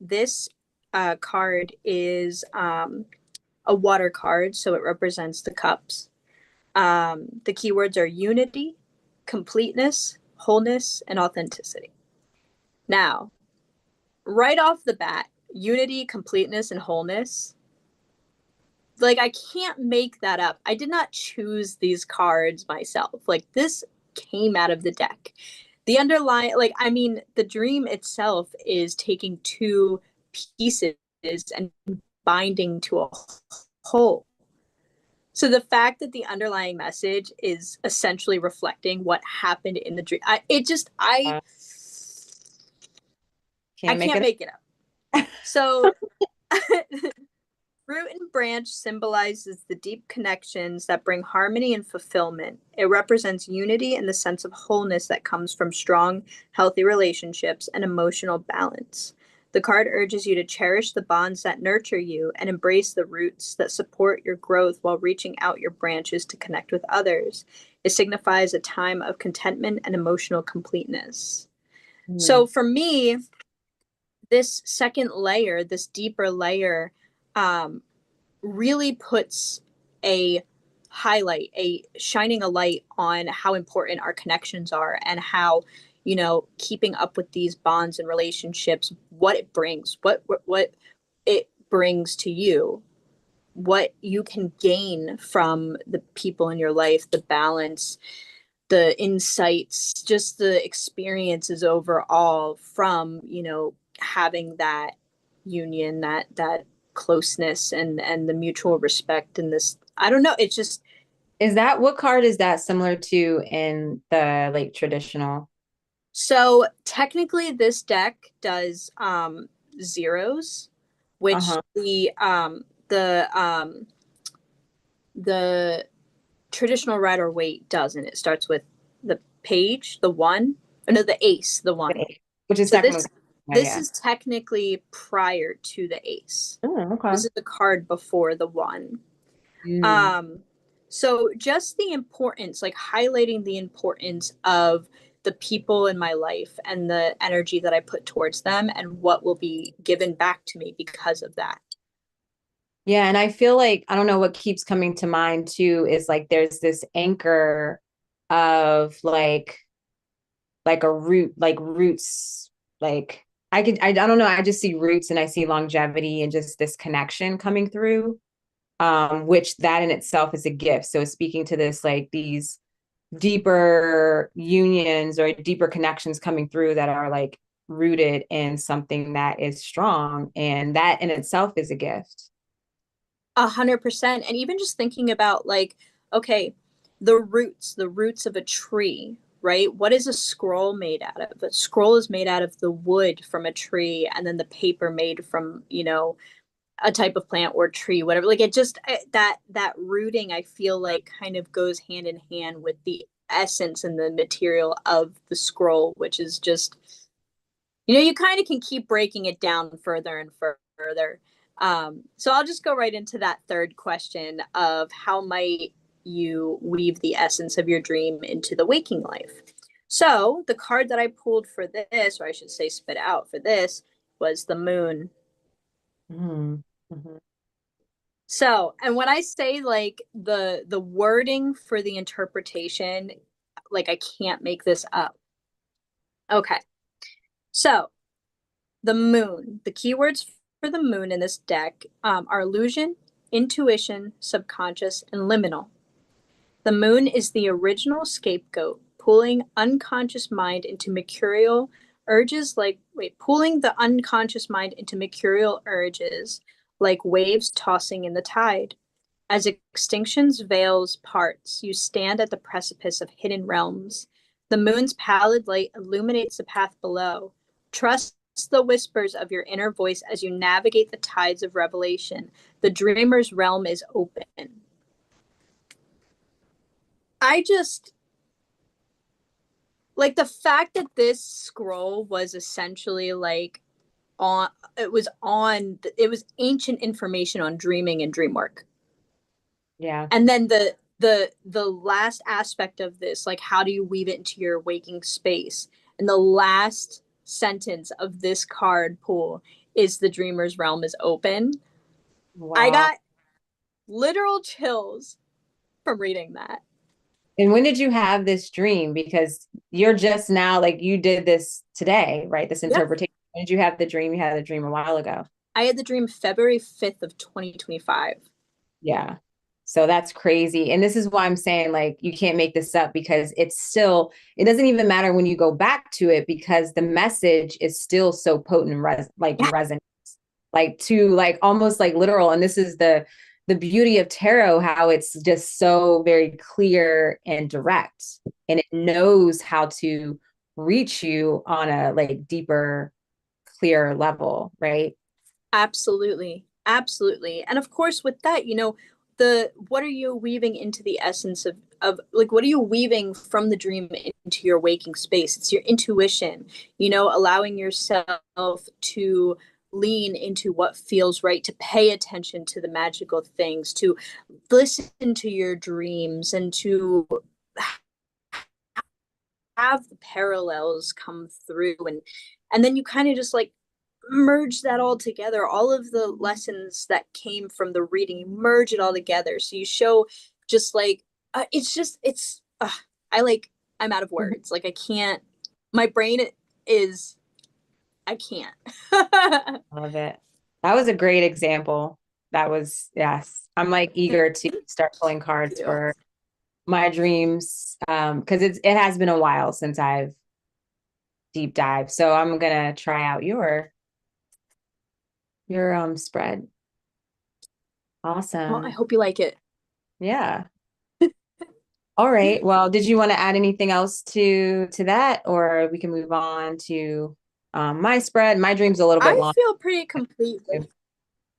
This card is a water card, so it represents the cups. The keywords are unity, completeness, wholeness, and authenticity. Now, right off the bat, unity, completeness, and wholeness, like I can't make that up. I did not choose these cards myself. Like this came out of the deck. The underlying, like, I mean, the dream itself is taking two pieces and binding to a whole. So the fact that the underlying message is essentially reflecting what happened in the dream, Uh, I can't make can't it. make it up. So Root and branch symbolizes the deep connections that bring harmony and fulfillment. It represents unity and the sense of wholeness that comes from strong, healthy relationships and emotional balance. The card urges you to cherish the bonds that nurture you and embrace the roots that support your growth while reaching out your branches to connect with others. It signifies a time of contentment and emotional completeness. Mm. So for me, this second layer, this deeper layer, um, really puts a highlight, a shining a light on how important our connections are and how, keeping up with these bonds and relationships, what it brings, what it brings to you, what you can gain from the people in your life, the balance. the insights, just the experiences overall from, having that union, that closeness and the mutual respect and this, I don't know, it's just. Is that what card is that similar to in the like traditional? So technically this deck does zeros, which Uh-huh. the traditional Rider Waite doesn't. It starts with the page, the one, or no, the ace, the one. Okay. Which is So technically, this yeah. is technically prior to the ace. Oh, okay. This is the card before the one. Mm. Um, so just the importance, like highlighting the importance of the people in my life and the energy that I put towards them and what will be given back to me because of that. Yeah, and I feel like I don't know what keeps coming to mind too is like there's this anchor of like a root, like roots, like I don't know, I just see roots and I see longevity and just this connection coming through. Which that in itself is a gift. So speaking to this, like these deeper unions or deeper connections coming through that are like rooted in something that is strong, and that in itself is a gift. 100%. And even just thinking about like, okay, the roots of a tree, right? What is a scroll made out of? A scroll is made out of the wood from a tree and then the paper made from, a type of plant or tree, whatever. Like it just that rooting, I feel like kind of goes hand in hand with the essence and the material of the scroll, which is just, you kind of can keep breaking it down further and further. So I'll just go right into that third question of how might you weave the essence of your dream into the waking life. So the card that I pulled for this, or I should say spit out for this, was the moon. Mm-hmm. Mm-hmm. So, and when I say like the wording for the interpretation, like I can't make this up. Okay. So, the moon, the keywords for the moon in this deck are illusion, intuition, subconscious, and liminal. The moon is the original scapegoat, pulling unconscious mind into mercurial urges pulling the unconscious mind into mercurial urges like waves tossing in the tide. As extinction's veils parts, you stand at the precipice of hidden realms. The moon's pallid light illuminates the path below. Trust the whispers of your inner voice as you navigate the tides of revelation. The dreamer's realm is open. I just like the fact that this scroll was essentially like on it was ancient information on dreaming and dream work. Yeah. And then the last aspect of this, like how do you weave it into your waking space, and the last sentence of this card pool is the dreamer's realm is open. I Wow. got literal chills from reading that. And when did you have this dream? Because you're just now like you did this today, right? This Yeah, interpretation. When did you have the dream? You had the dream a while ago. I had the dream February 5th of 2025. Yeah. So that's crazy. And this is why I'm saying like you can't make this up because it's still, it doesn't even matter when you go back to it because the message is still so potent and like Yeah, resonant, like to like almost like literal. And this is the beauty of tarot, how it's just so very clear and direct. And it knows how to reach you on a like deeper, clearer level, right? absolutely. Absolutely. And of course with that, the what are you weaving into the essence of like what are you weaving from the dream into your waking space? It's your intuition, allowing yourself to lean into what feels right, to pay attention to the magical things, to listen to your dreams and to have the parallels come through, and then you kind of just like merge that all together, all of the lessons that came from the reading, you merge it all together so you show just like it's just it's I like I'm out of words, like I can't, my brain is, I can't. Love it. That was a great example. That was, yes. I'm like Thank eager to start pulling cards you. for my dreams, because it has been a while since I've deep dive. So I'm gonna try out your spread. Well, I Awesome. hope you like it. Yeah. All right. Well, did you want to add anything else to that, or we can move on to my spread? My dream's a little bit I long. feel pretty complete with,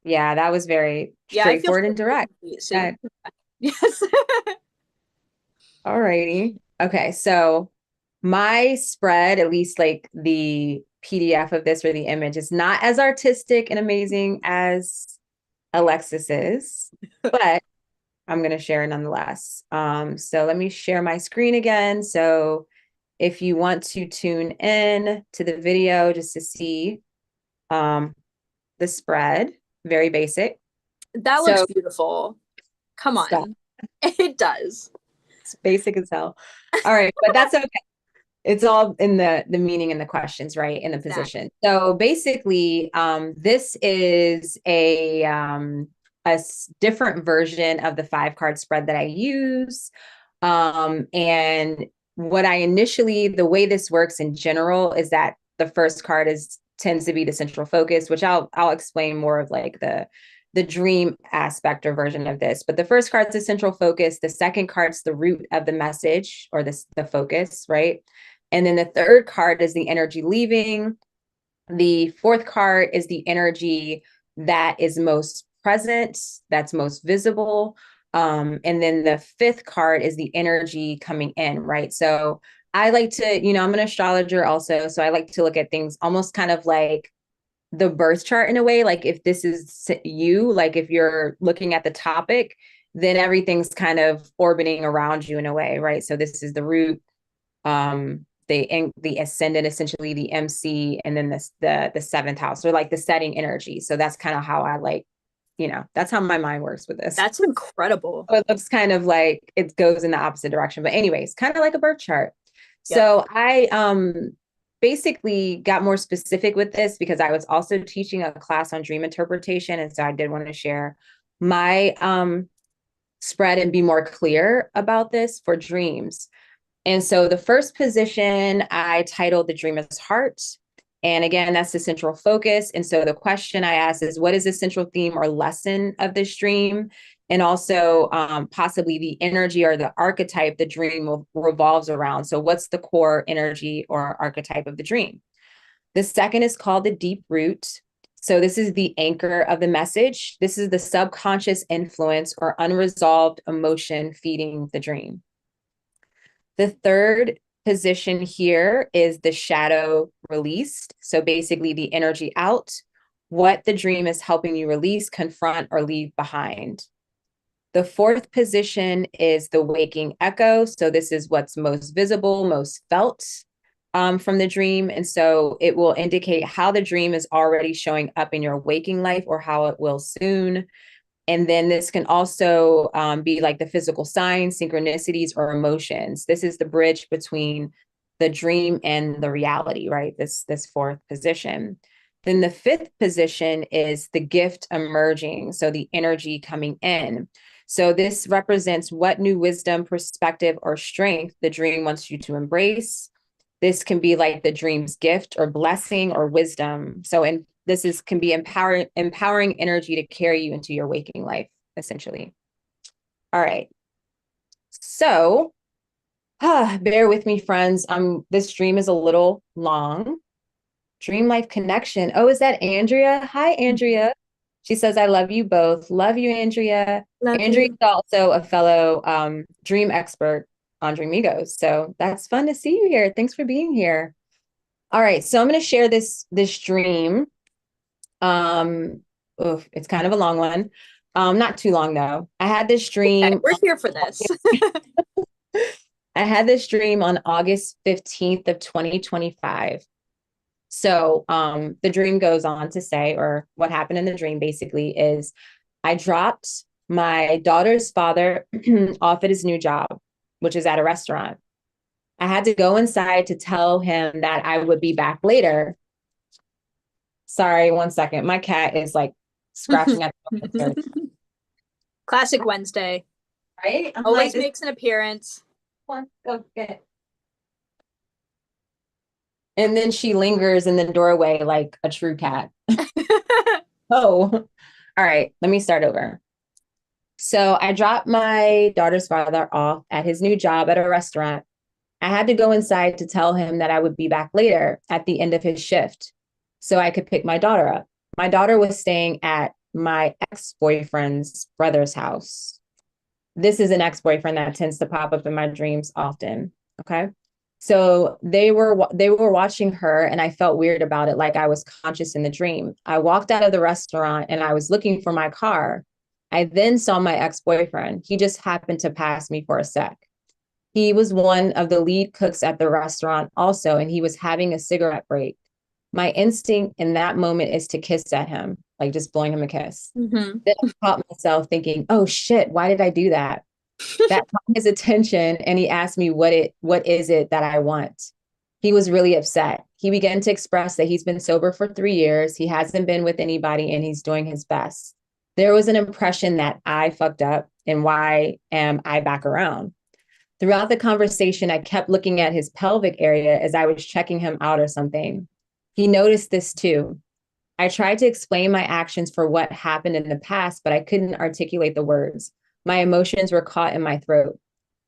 Yeah, that was very yeah, I feel straightforward and pretty direct. complete. So yes. All righty. Okay, so my spread, at least like the PDF of this or the image, is not as artistic and amazing as Alexis is, but I'm going to share it nonetheless. So let me share my screen again. So if you want to tune in to the video just to see the spread, very basic. That looks So beautiful. Come stop. on. It does. It's basic as hell. All right, but that's okay. It's all in the meaning and the questions, right? In the position. Exactly. So basically, this is a different version of the 5 card spread that I use. And what I initially, the way this works in general is that the first card tends to be the central focus, which I'll explain more of like the dream aspect or version of this. But the first card's the central focus. The second card's the root of the message or the focus, right? And then the third card is the energy leaving. The fourth card is the energy that is most present, that's most visible. And then the fifth card is the energy coming in, right? So I like to, I'm an astrologer also. So I like to look at things almost kind of like the birth chart in a way. Like if this is you, like if you're looking at the topic, then everything's kind of orbiting around you in a way, right? So this is the root, the ascendant, essentially the MC, and then the seventh house, or like the setting energy. So that's kind of how I like, that's how my mind works with this. That's incredible. So it looks kind of like it goes in the opposite direction. But anyways, kind of like a birth chart. Yep. So I basically got more specific with this because I was also teaching a class on dream interpretation. And so I did want to share my spread and be more clear about this for dreams. And so the first position I titled The Dreamer's Heart. And again, that's the central focus. And so the question I asked is, what is the central theme or lesson of this dream? And also possibly the energy or the archetype the dream revolves around. So what's the core energy or archetype of the dream? The second is called the deep root. So this is the anchor of the message. This is the subconscious influence or unresolved emotion feeding the dream. The third position here is the shadow released. So basically the energy out, what the dream is helping you release, confront, or leave behind. The fourth position is the waking echo. So this is what's most visible, most felt from the dream. And so it will indicate how the dream is already showing up in your waking life or how it will soon. And then this can also be like the physical signs, synchronicities, or emotions. This is the bridge between the dream and the reality, right? This fourth position. Then the fifth position is the gift emerging. So the energy coming in. So this represents what new wisdom, perspective, or strength the dream wants you to embrace. This can be like the dream's gift or blessing or wisdom. So can be empowering energy to carry you into your waking life, essentially. All right. So bear with me, friends. This dream is a little long. Dream life connection. Oh, is that Andrea? Hi, Andrea. She says, I love you both. Love you, Andrea. Love Andrea is you. also a fellow dream expert on Dreamigos. So that's fun to see you here. Thanks for being here. All right. So I'm going to share this dream. It's kind of a long one. Not too long though. I had this Okay, dream. we're here for this. I had this dream on August 15th of 2025. So the dream goes on to say, or what happened in the dream basically is I dropped my daughter's father off at his new job, which is at a restaurant. I had to go inside to tell him that I would be back later. Sorry, one second. My cat is like scratching at the door. Classic Wednesday. Right? I'm like, Always this makes an appearance. one, go get it. And then she lingers in the doorway like a true cat. Oh, all right. Let me start over. So I dropped my daughter's father off at his new job at a restaurant. I had to go inside to tell him that I would be back later at the end of his shift so I could pick my daughter up. My daughter was staying at my ex-boyfriend's brother's house. This is an ex-boyfriend that tends to pop up in my dreams often. Okay. So they were watching her and I felt weird about it, like I was conscious in the dream. I walked out of the restaurant and I was looking for my car. I then saw my ex-boyfriend. He just happened to pass me for a sec. He was one of the lead cooks at the restaurant also, and he was having a cigarette break. My instinct in that moment is to kiss at him, like just blowing him a kiss. Hmm. Then I caught myself thinking, oh shit, why did I do that? That caught his attention and he asked me what is it that I want. He was really upset. He began to express that he's been sober for 3 years. He hasn't been with anybody and he's doing his best. There was an impression that I fucked up and why am I back around? Throughout the conversation, I kept looking at his pelvic area as I was checking him out or something. He noticed this too. I tried to explain my actions for what happened in the past, but I couldn't articulate the words. My emotions were caught in my throat.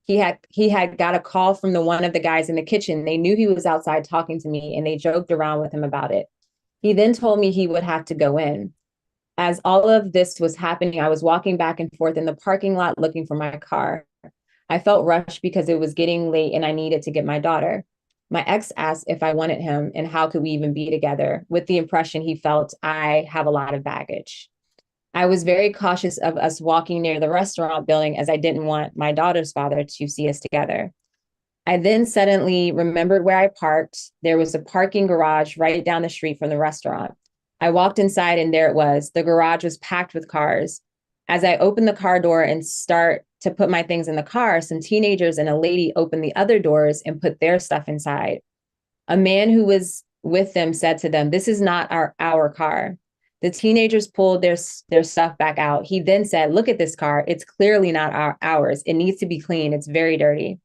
He had got a call from the one of the guys in the kitchen. They knew he was outside talking to me and they joked around with him about it. He then told me he would have to go in. As all of this was happening, I was walking back and forth in the parking lot looking for my car. I felt rushed because it was getting late and I needed to get my daughter. My ex asked if I wanted him and how could we even be together, with the impression he felt I have a lot of baggage. I was very cautious of us walking near the restaurant building as I didn't want my daughter's father to see us together. I then suddenly remembered where I parked. There was a parking garage right down the street from the restaurant. I walked inside and there it was. The garage was packed with cars. As I opened the car door and start to put my things in the car, some teenagers and a lady opened the other doors and put their stuff inside. A man who was with them said to them, "This is not our car." The teenagers pulled their stuff back out. He then said, "Look at this car. It's clearly not ours. It needs to be clean. It's very dirty."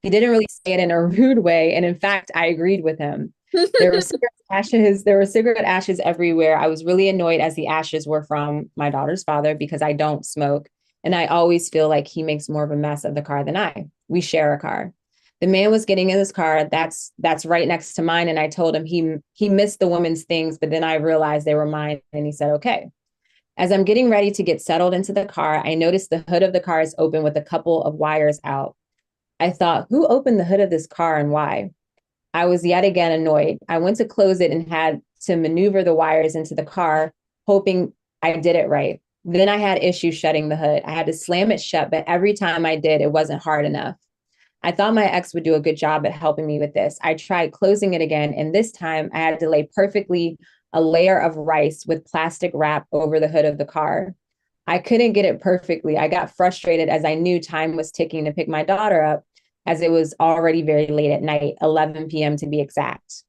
He didn't really say it in a rude way. And in fact, I agreed with him. There were cigarette ashes. There were cigarette ashes everywhere. I was really annoyed as the ashes were from my daughter's father because I don't smoke. And I always feel like he makes more of a mess of the car than I. We share a car. The man was getting in his car. That's right next to mine. And I told him he missed the woman's things, but then I realized they were mine. And he said, okay. As I'm getting ready to get settled into the car, I noticed the hood of the car is open with a couple of wires out. I thought, who opened the hood of this car and why? I was yet again annoyed. I went to close it and had to maneuver the wires into the car, hoping I did it right. Then I had issues shutting the hood. I had to slam it shut, but every time I did, it wasn't hard enough. I thought my ex would do a good job at helping me with this. I tried closing it again, and this time I had to lay perfectly a layer of rice with plastic wrap over the hood of the car. I couldn't get it perfectly. I got frustrated as I knew time was ticking to pick my daughter up, as it was already very late at night, 11 p.m. to be exact.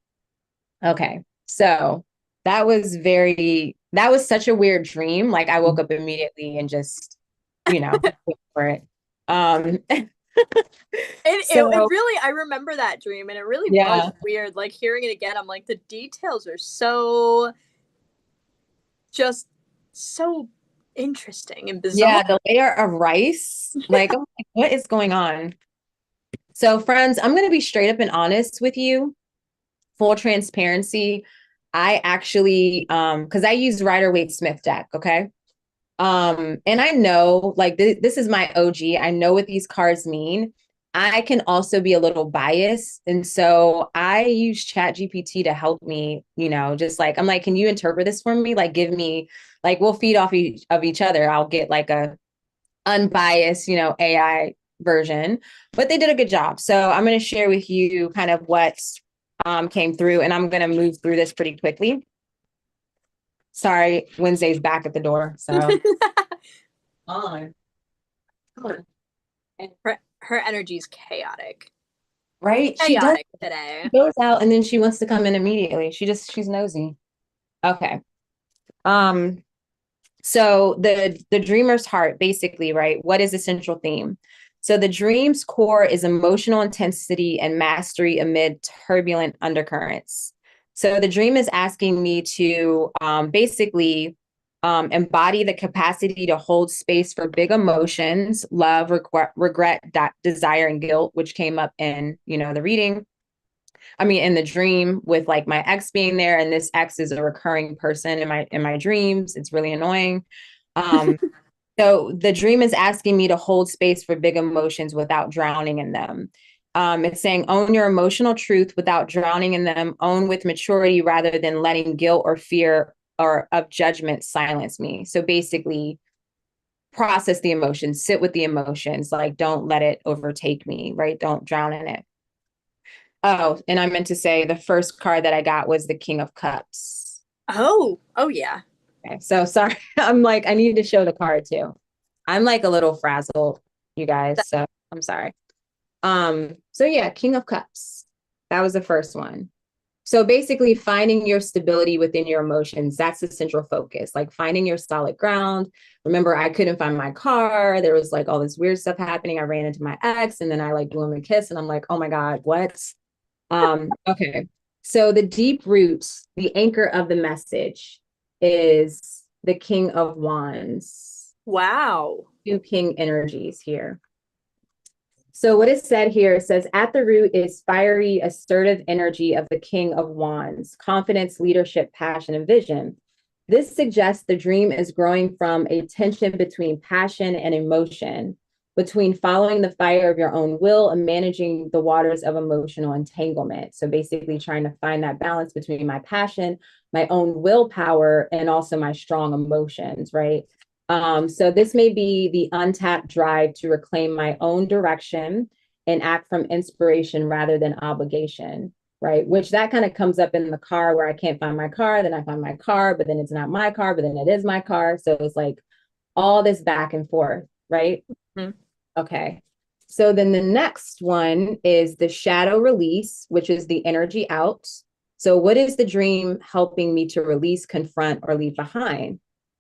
Okay. So that was such a weird dream. Like I woke up immediately and just, went for it. Um, It so really, I remember that dream and it really was yeah, weird. Like hearing it again, I'm like, the details are so just so interesting and bizarre. yeah, the layer of rice, like, I'm like, what is going on? So friends, I'm going to be straight up and honest with you, full transparency. I actually, because I use Rider-Waite Smith deck, okay? And I know like this is my OG. I know what these cards mean. I can also be a little biased. And so I use Chat GPT to help me, just like I'm like, can you interpret this for me? Like give me like we'll feed off of each other. I'll get like a unbiased, AI version. But they did a good job. So I'm going to share with you kind of what came through, and I'm going to move through this pretty quickly. Sorry, Wednesday's back at the door. So on. And her energy is chaotic. Right? She does. Chaotic today. She goes out and then she wants to come in immediately. She's nosy. Okay. Um, So the dreamer's heart, basically, right? What is the central theme? So the dream's core is emotional intensity and mastery amid turbulent undercurrents. So the dream is asking me to basically embody the capacity to hold space for big emotions, love, regret, desire, and guilt, which came up in, the reading. I mean, in the dream with like my ex being there, and this ex is a recurring person in my dreams. It's really annoying. Um, so the dream is asking me to hold space for big emotions without drowning in them. It's saying own your emotional truth without drowning in them, own with maturity rather than letting guilt or fear or of judgment silence me. So basically, process the emotions, sit with the emotions, like don't let it overtake me, right? Don't drown in it. Oh, and I meant to say the first card that I got was the King of Cups. Oh yeah. Okay, so sorry. I'm like, I need to show the card too. I'm like a little frazzled, you guys, so I'm sorry. So yeah, King of Cups. That was the first one. So basically finding your stability within your emotions, that's the central focus, like finding your solid ground. Remember, I couldn't find my car. There was like all this weird stuff happening. I ran into my ex and then I like blew him a kiss and I'm like, oh my God, what? Okay. So the deep roots, the anchor of the message is the King of Wands. Wow. Two king energies here. So what is said here, it says, at the root is fiery, assertive energy of the King of Wands, confidence, leadership, passion, and vision. This suggests the dream is growing from a tension between passion and emotion, between following the fire of your own will and managing the waters of emotional entanglement. So basically trying to find that balance between my passion, my own willpower, and also my strong emotions, right? So this may be the untapped drive to reclaim my own direction and act from inspiration rather than obligation, right? Which that kind of comes up in the car where I can't find my car, then I find my car, but then it's not my car, but then it is my car. So it's like all this back and forth, right? Mm-hmm. Okay. So then the next one is the shadow release, which is the energy out. So what is the dream helping me to release, confront, or leave behind?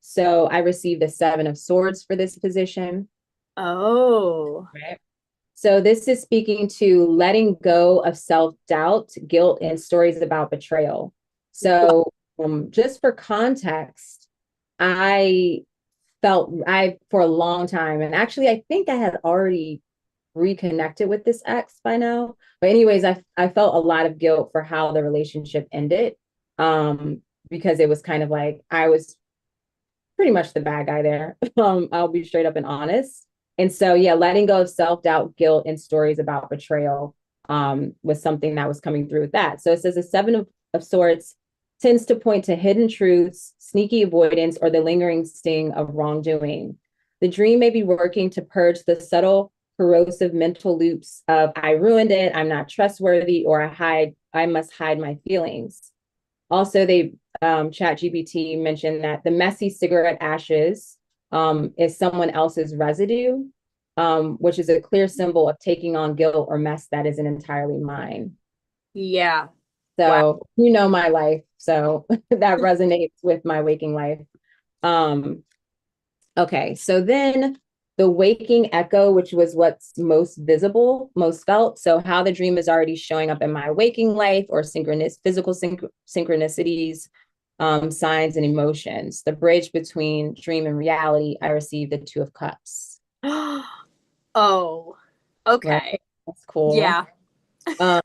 So I received a 7 of Swords for this position. Oh. Right. So this is speaking to letting go of self-doubt, guilt, and stories about betrayal. So just for context, I I for a long time, and actually I think I had already reconnected with this ex by now. But anyways, I felt a lot of guilt for how the relationship ended. Because it was kind of like I was pretty much the bad guy there. I'll be straight up and honest. And so, yeah, letting go of self doubt, guilt, and stories about betrayal was something that was coming through with that. So it says the of Swords tends to point to hidden truths, sneaky avoidance, or the lingering sting of wrongdoing. The dream may be working to purge the subtle, corrosive mental loops of I ruined it, I'm not trustworthy, or I must hide my feelings. Also, they ChatGPT mentioned that the messy cigarette ashes is someone else's residue, which is a clear symbol of taking on guilt or mess that isn't entirely mine. Yeah. Wow. So you know my life, so that resonates with my waking life. Um, okay, so then the waking echo, which was what's most visible, most felt. So how the dream is already showing up in my waking life or physical synchronicities, signs and emotions. The bridge between dream and reality, I received the 2 of Cups. Oh. Right? Okay. That's cool. Yeah. Um,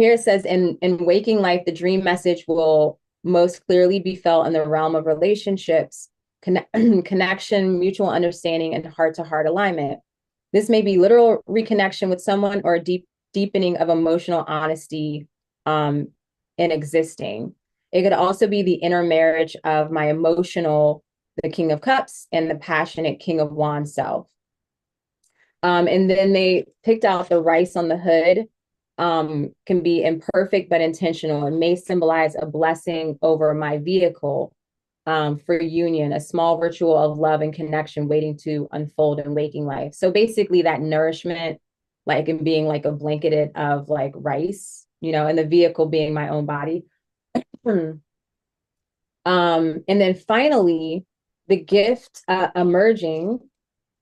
here it says in waking life, the dream message will most clearly be felt in the realm of relationships, connection, mutual understanding, and heart-to-heart alignment. This may be literal reconnection with someone or a deepening of emotional honesty in existing. It could also be the inner marriage of my emotional, the King of Cups, and the passionate King of Wands self. And then they picked out the rice on the hood, can be imperfect but intentional and may symbolize a blessing over my vehicle for union, a small ritual of love and connection waiting to unfold in waking life. So basically that nourishment, like in being like a blanketed of like rice, and the vehicle being my own body. And then finally, the gift emerging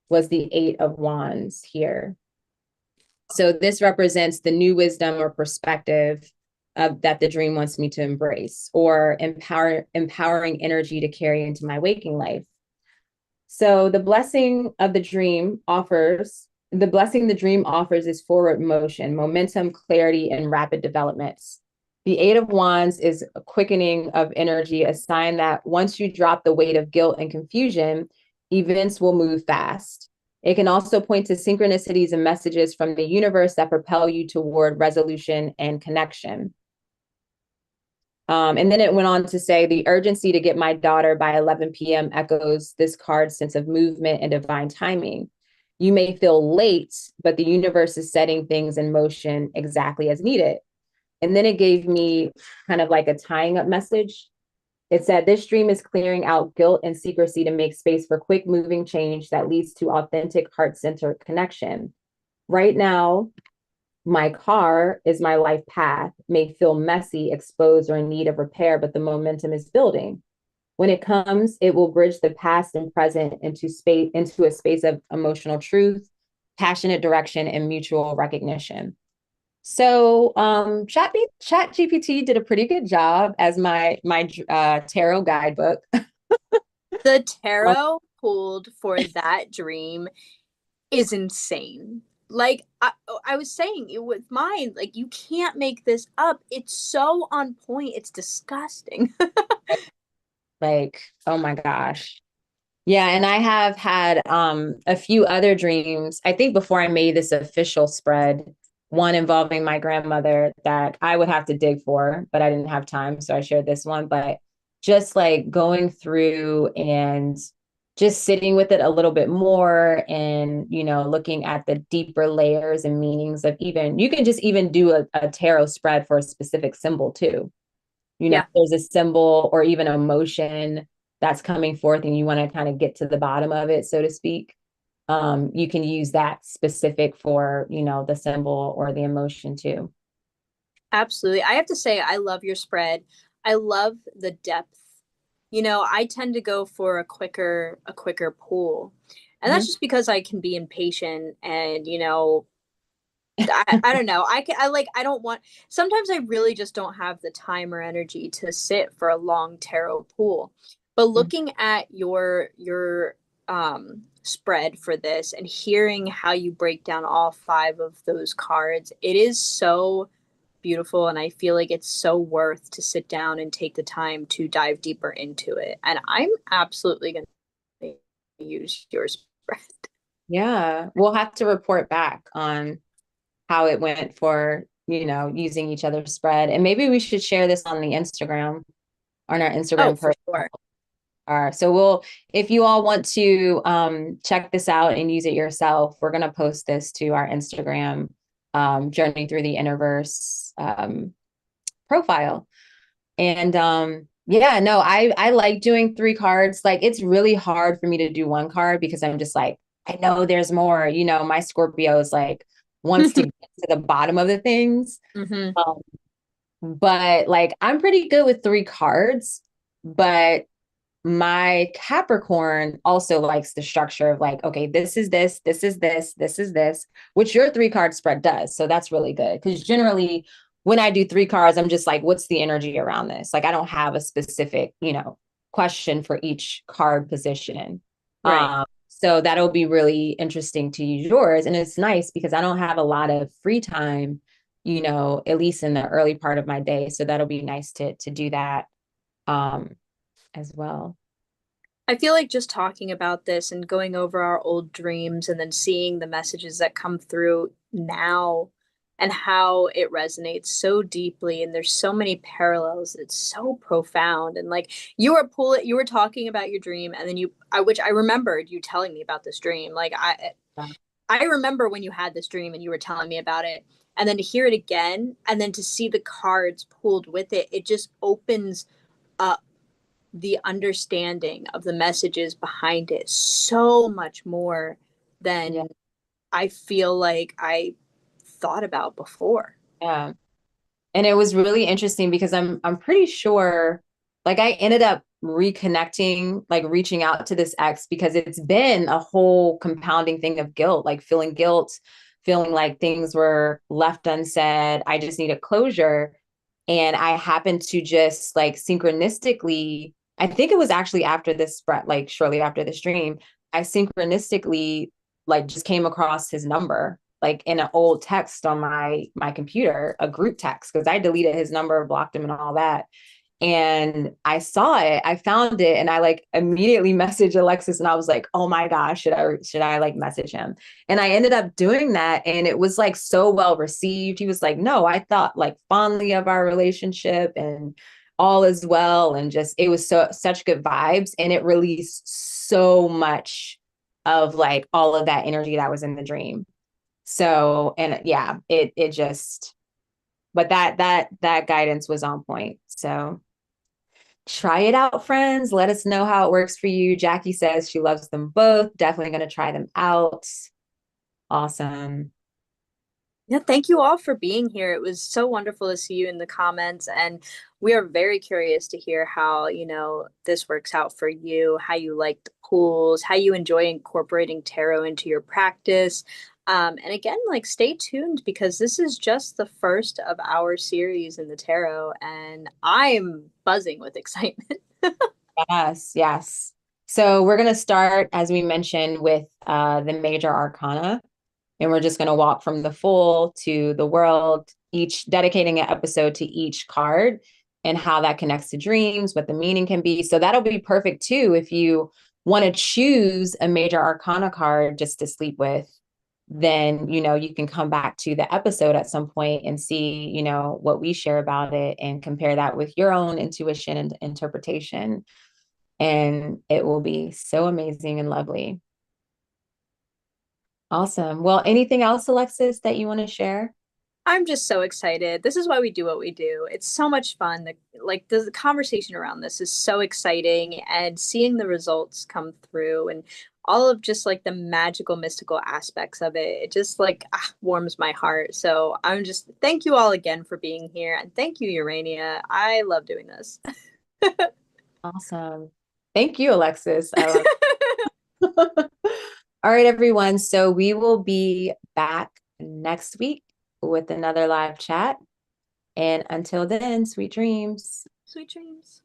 was the Eight of Wands here. So this represents the new wisdom or perspective that the dream wants me to embrace, or empowering energy to carry into my waking life. So the blessing the dream offers is forward motion, momentum, clarity, and rapid developments. The Eight of Wands is a quickening of energy, a sign that once you drop the weight of guilt and confusion, events will move fast. It can also point to synchronicities and messages from the universe that propel you toward resolution and connection. And then it went on to say the urgency to get my daughter by 11 p.m. echoes this card's sense of movement and divine timing. You may feel late, but the universe is setting things in motion exactly as needed. And then it gave me kind of like a tying up message. It said, this dream is clearing out guilt and secrecy to make space for quick moving change that leads to authentic heart-centered connection. Right now, my car is my life path, may feel messy, exposed, or in need of repair, but the momentum is building. When it comes, it will bridge the past and present into a space of emotional truth, passionate direction, and mutual recognition. So Chat GPT did a pretty good job as my tarot guidebook. The tarot pulled for that dream is insane. Like I was saying it with mine, like you can't make this up. It's so on point. It's disgusting. Like, oh my gosh. Yeah, and I have had a few other dreams. I think before I made this official spread, one involving my grandmother that I would have to dig for, but I didn't have time, so I shared this one. But just like going through and just sitting with it a little bit more and, looking at the deeper layers and meanings of, even you can just even do a tarot spread for a specific symbol too. Yeah, If there's a symbol or even emotion that's coming forth and you want to kind of get to the bottom of it, so to speak, you can use that specific for, the symbol or the emotion too. absolutely. I have to say I love your spread. I love the depth. I tend to go for a quicker pull. And that's Mhm. just because I can be impatient and I don't know. I don't want, sometimes I really just don't have the time or energy to sit for a long tarot pool. But looking at your spread for this and hearing how you break down all five of those cards, it is so beautiful, and I feel like it's so worth to sit down and take the time to dive deeper into it. And I'm absolutely going to use your spread. Yeah, we'll have to report back on how it went for, using each other's spread. And maybe we should share this on the Instagram, on our Oh, Instagram for personal. sure. So if you all want to check this out and use it yourself, we're going to post this to our Instagram, Journey Through the Interverse profile. And yeah, no, I like doing three cards. Like, it's really hard for me to do one card because I'm just like, I know there's more. My Scorpio is like wants to get to the bottom of the things. Hmm. Um, but like I'm pretty good with three cards, but my Capricorn also likes the structure of like, okay, this is this, this is this, this is this, which your three card spread does. So that's really good. Because generally, when I do three cards, I'm just like, what's the energy around this? Like, I don't have a specific, question for each card position. Right. So that'll be really interesting to use yours. And it's nice because I don't have a lot of free time, at least in the early part of my day. So that'll be nice to do that. As well. I feel like just talking about this and going over our old dreams and then seeing the messages that come through now and how it resonates so deeply, and there's so many parallels. It's so profound. And like you were talking about your dream, and then which I remembered you telling me about this dream. Like I remember when you had this dream and you were telling me about it, and then to hear it again and then to see the cards pulled with it, it just opens up the understanding of the messages behind it so much more Yeah. than I feel like I thought about before. Yeah. And it was really interesting because I'm pretty sure, like, I ended up reconnecting, like reaching out to this ex, because it's been a whole compounding thing of guilt, like feeling guilt, feeling like things were left unsaid. I just needed closure. And I happened to just like synchronistically, I think it was actually after this, like shortly after the stream, I synchronistically like just came across his number like in an old text on my computer, a group text, because I deleted his number, blocked him and all that. And I saw it, I found it, and I like immediately messaged Alexis, and I was like, oh my gosh, should I like message him? And I ended up doing that, and it was like so well received. He was like, no, I thought like fondly of our relationship and all is well. And just it was such good vibes, and it released so much of like all of that energy that was in the dream. So, and yeah, it just, but that guidance was on point. So try it out, friends. Let us know how it works for you. Jackie says she loves them both. Definitely going to try them out. Awesome. Yeah, thank you all for being here. It was so wonderful to see you in the comments, and we are very curious to hear how, this works out for you, how you like the pools, how you enjoy incorporating tarot into your practice. And again, like stay tuned because this is just the first of our series in the tarot, and I'm buzzing with excitement. Yes, yes. So we're going to start, as we mentioned, with the major arcana. And we're just going to walk from the full to the world, each dedicating an episode to each card and how that connects to dreams, what the meaning can be. So that'll be perfect too if you want to choose a major arcana card just to sleep with. Then, you can come back to the episode at some point and see, what we share about it and compare that with your own intuition and interpretation. And it will be so amazing and lovely. Awesome. Well, anything else, Alexis, that you want to share? I'm just so excited. This is why we do what we do. It's so much fun. The conversation around this is so exciting, and seeing the results come through and all of just like the magical, mystical aspects of it, it just like warms my heart. So I'm just thank you all again for being here, and thank you, Urania. I love doing this. Awesome. Thank you, Alexis. I love it. All right, everyone. So we will be back next week with another live chat. And until then, sweet dreams. Sweet dreams.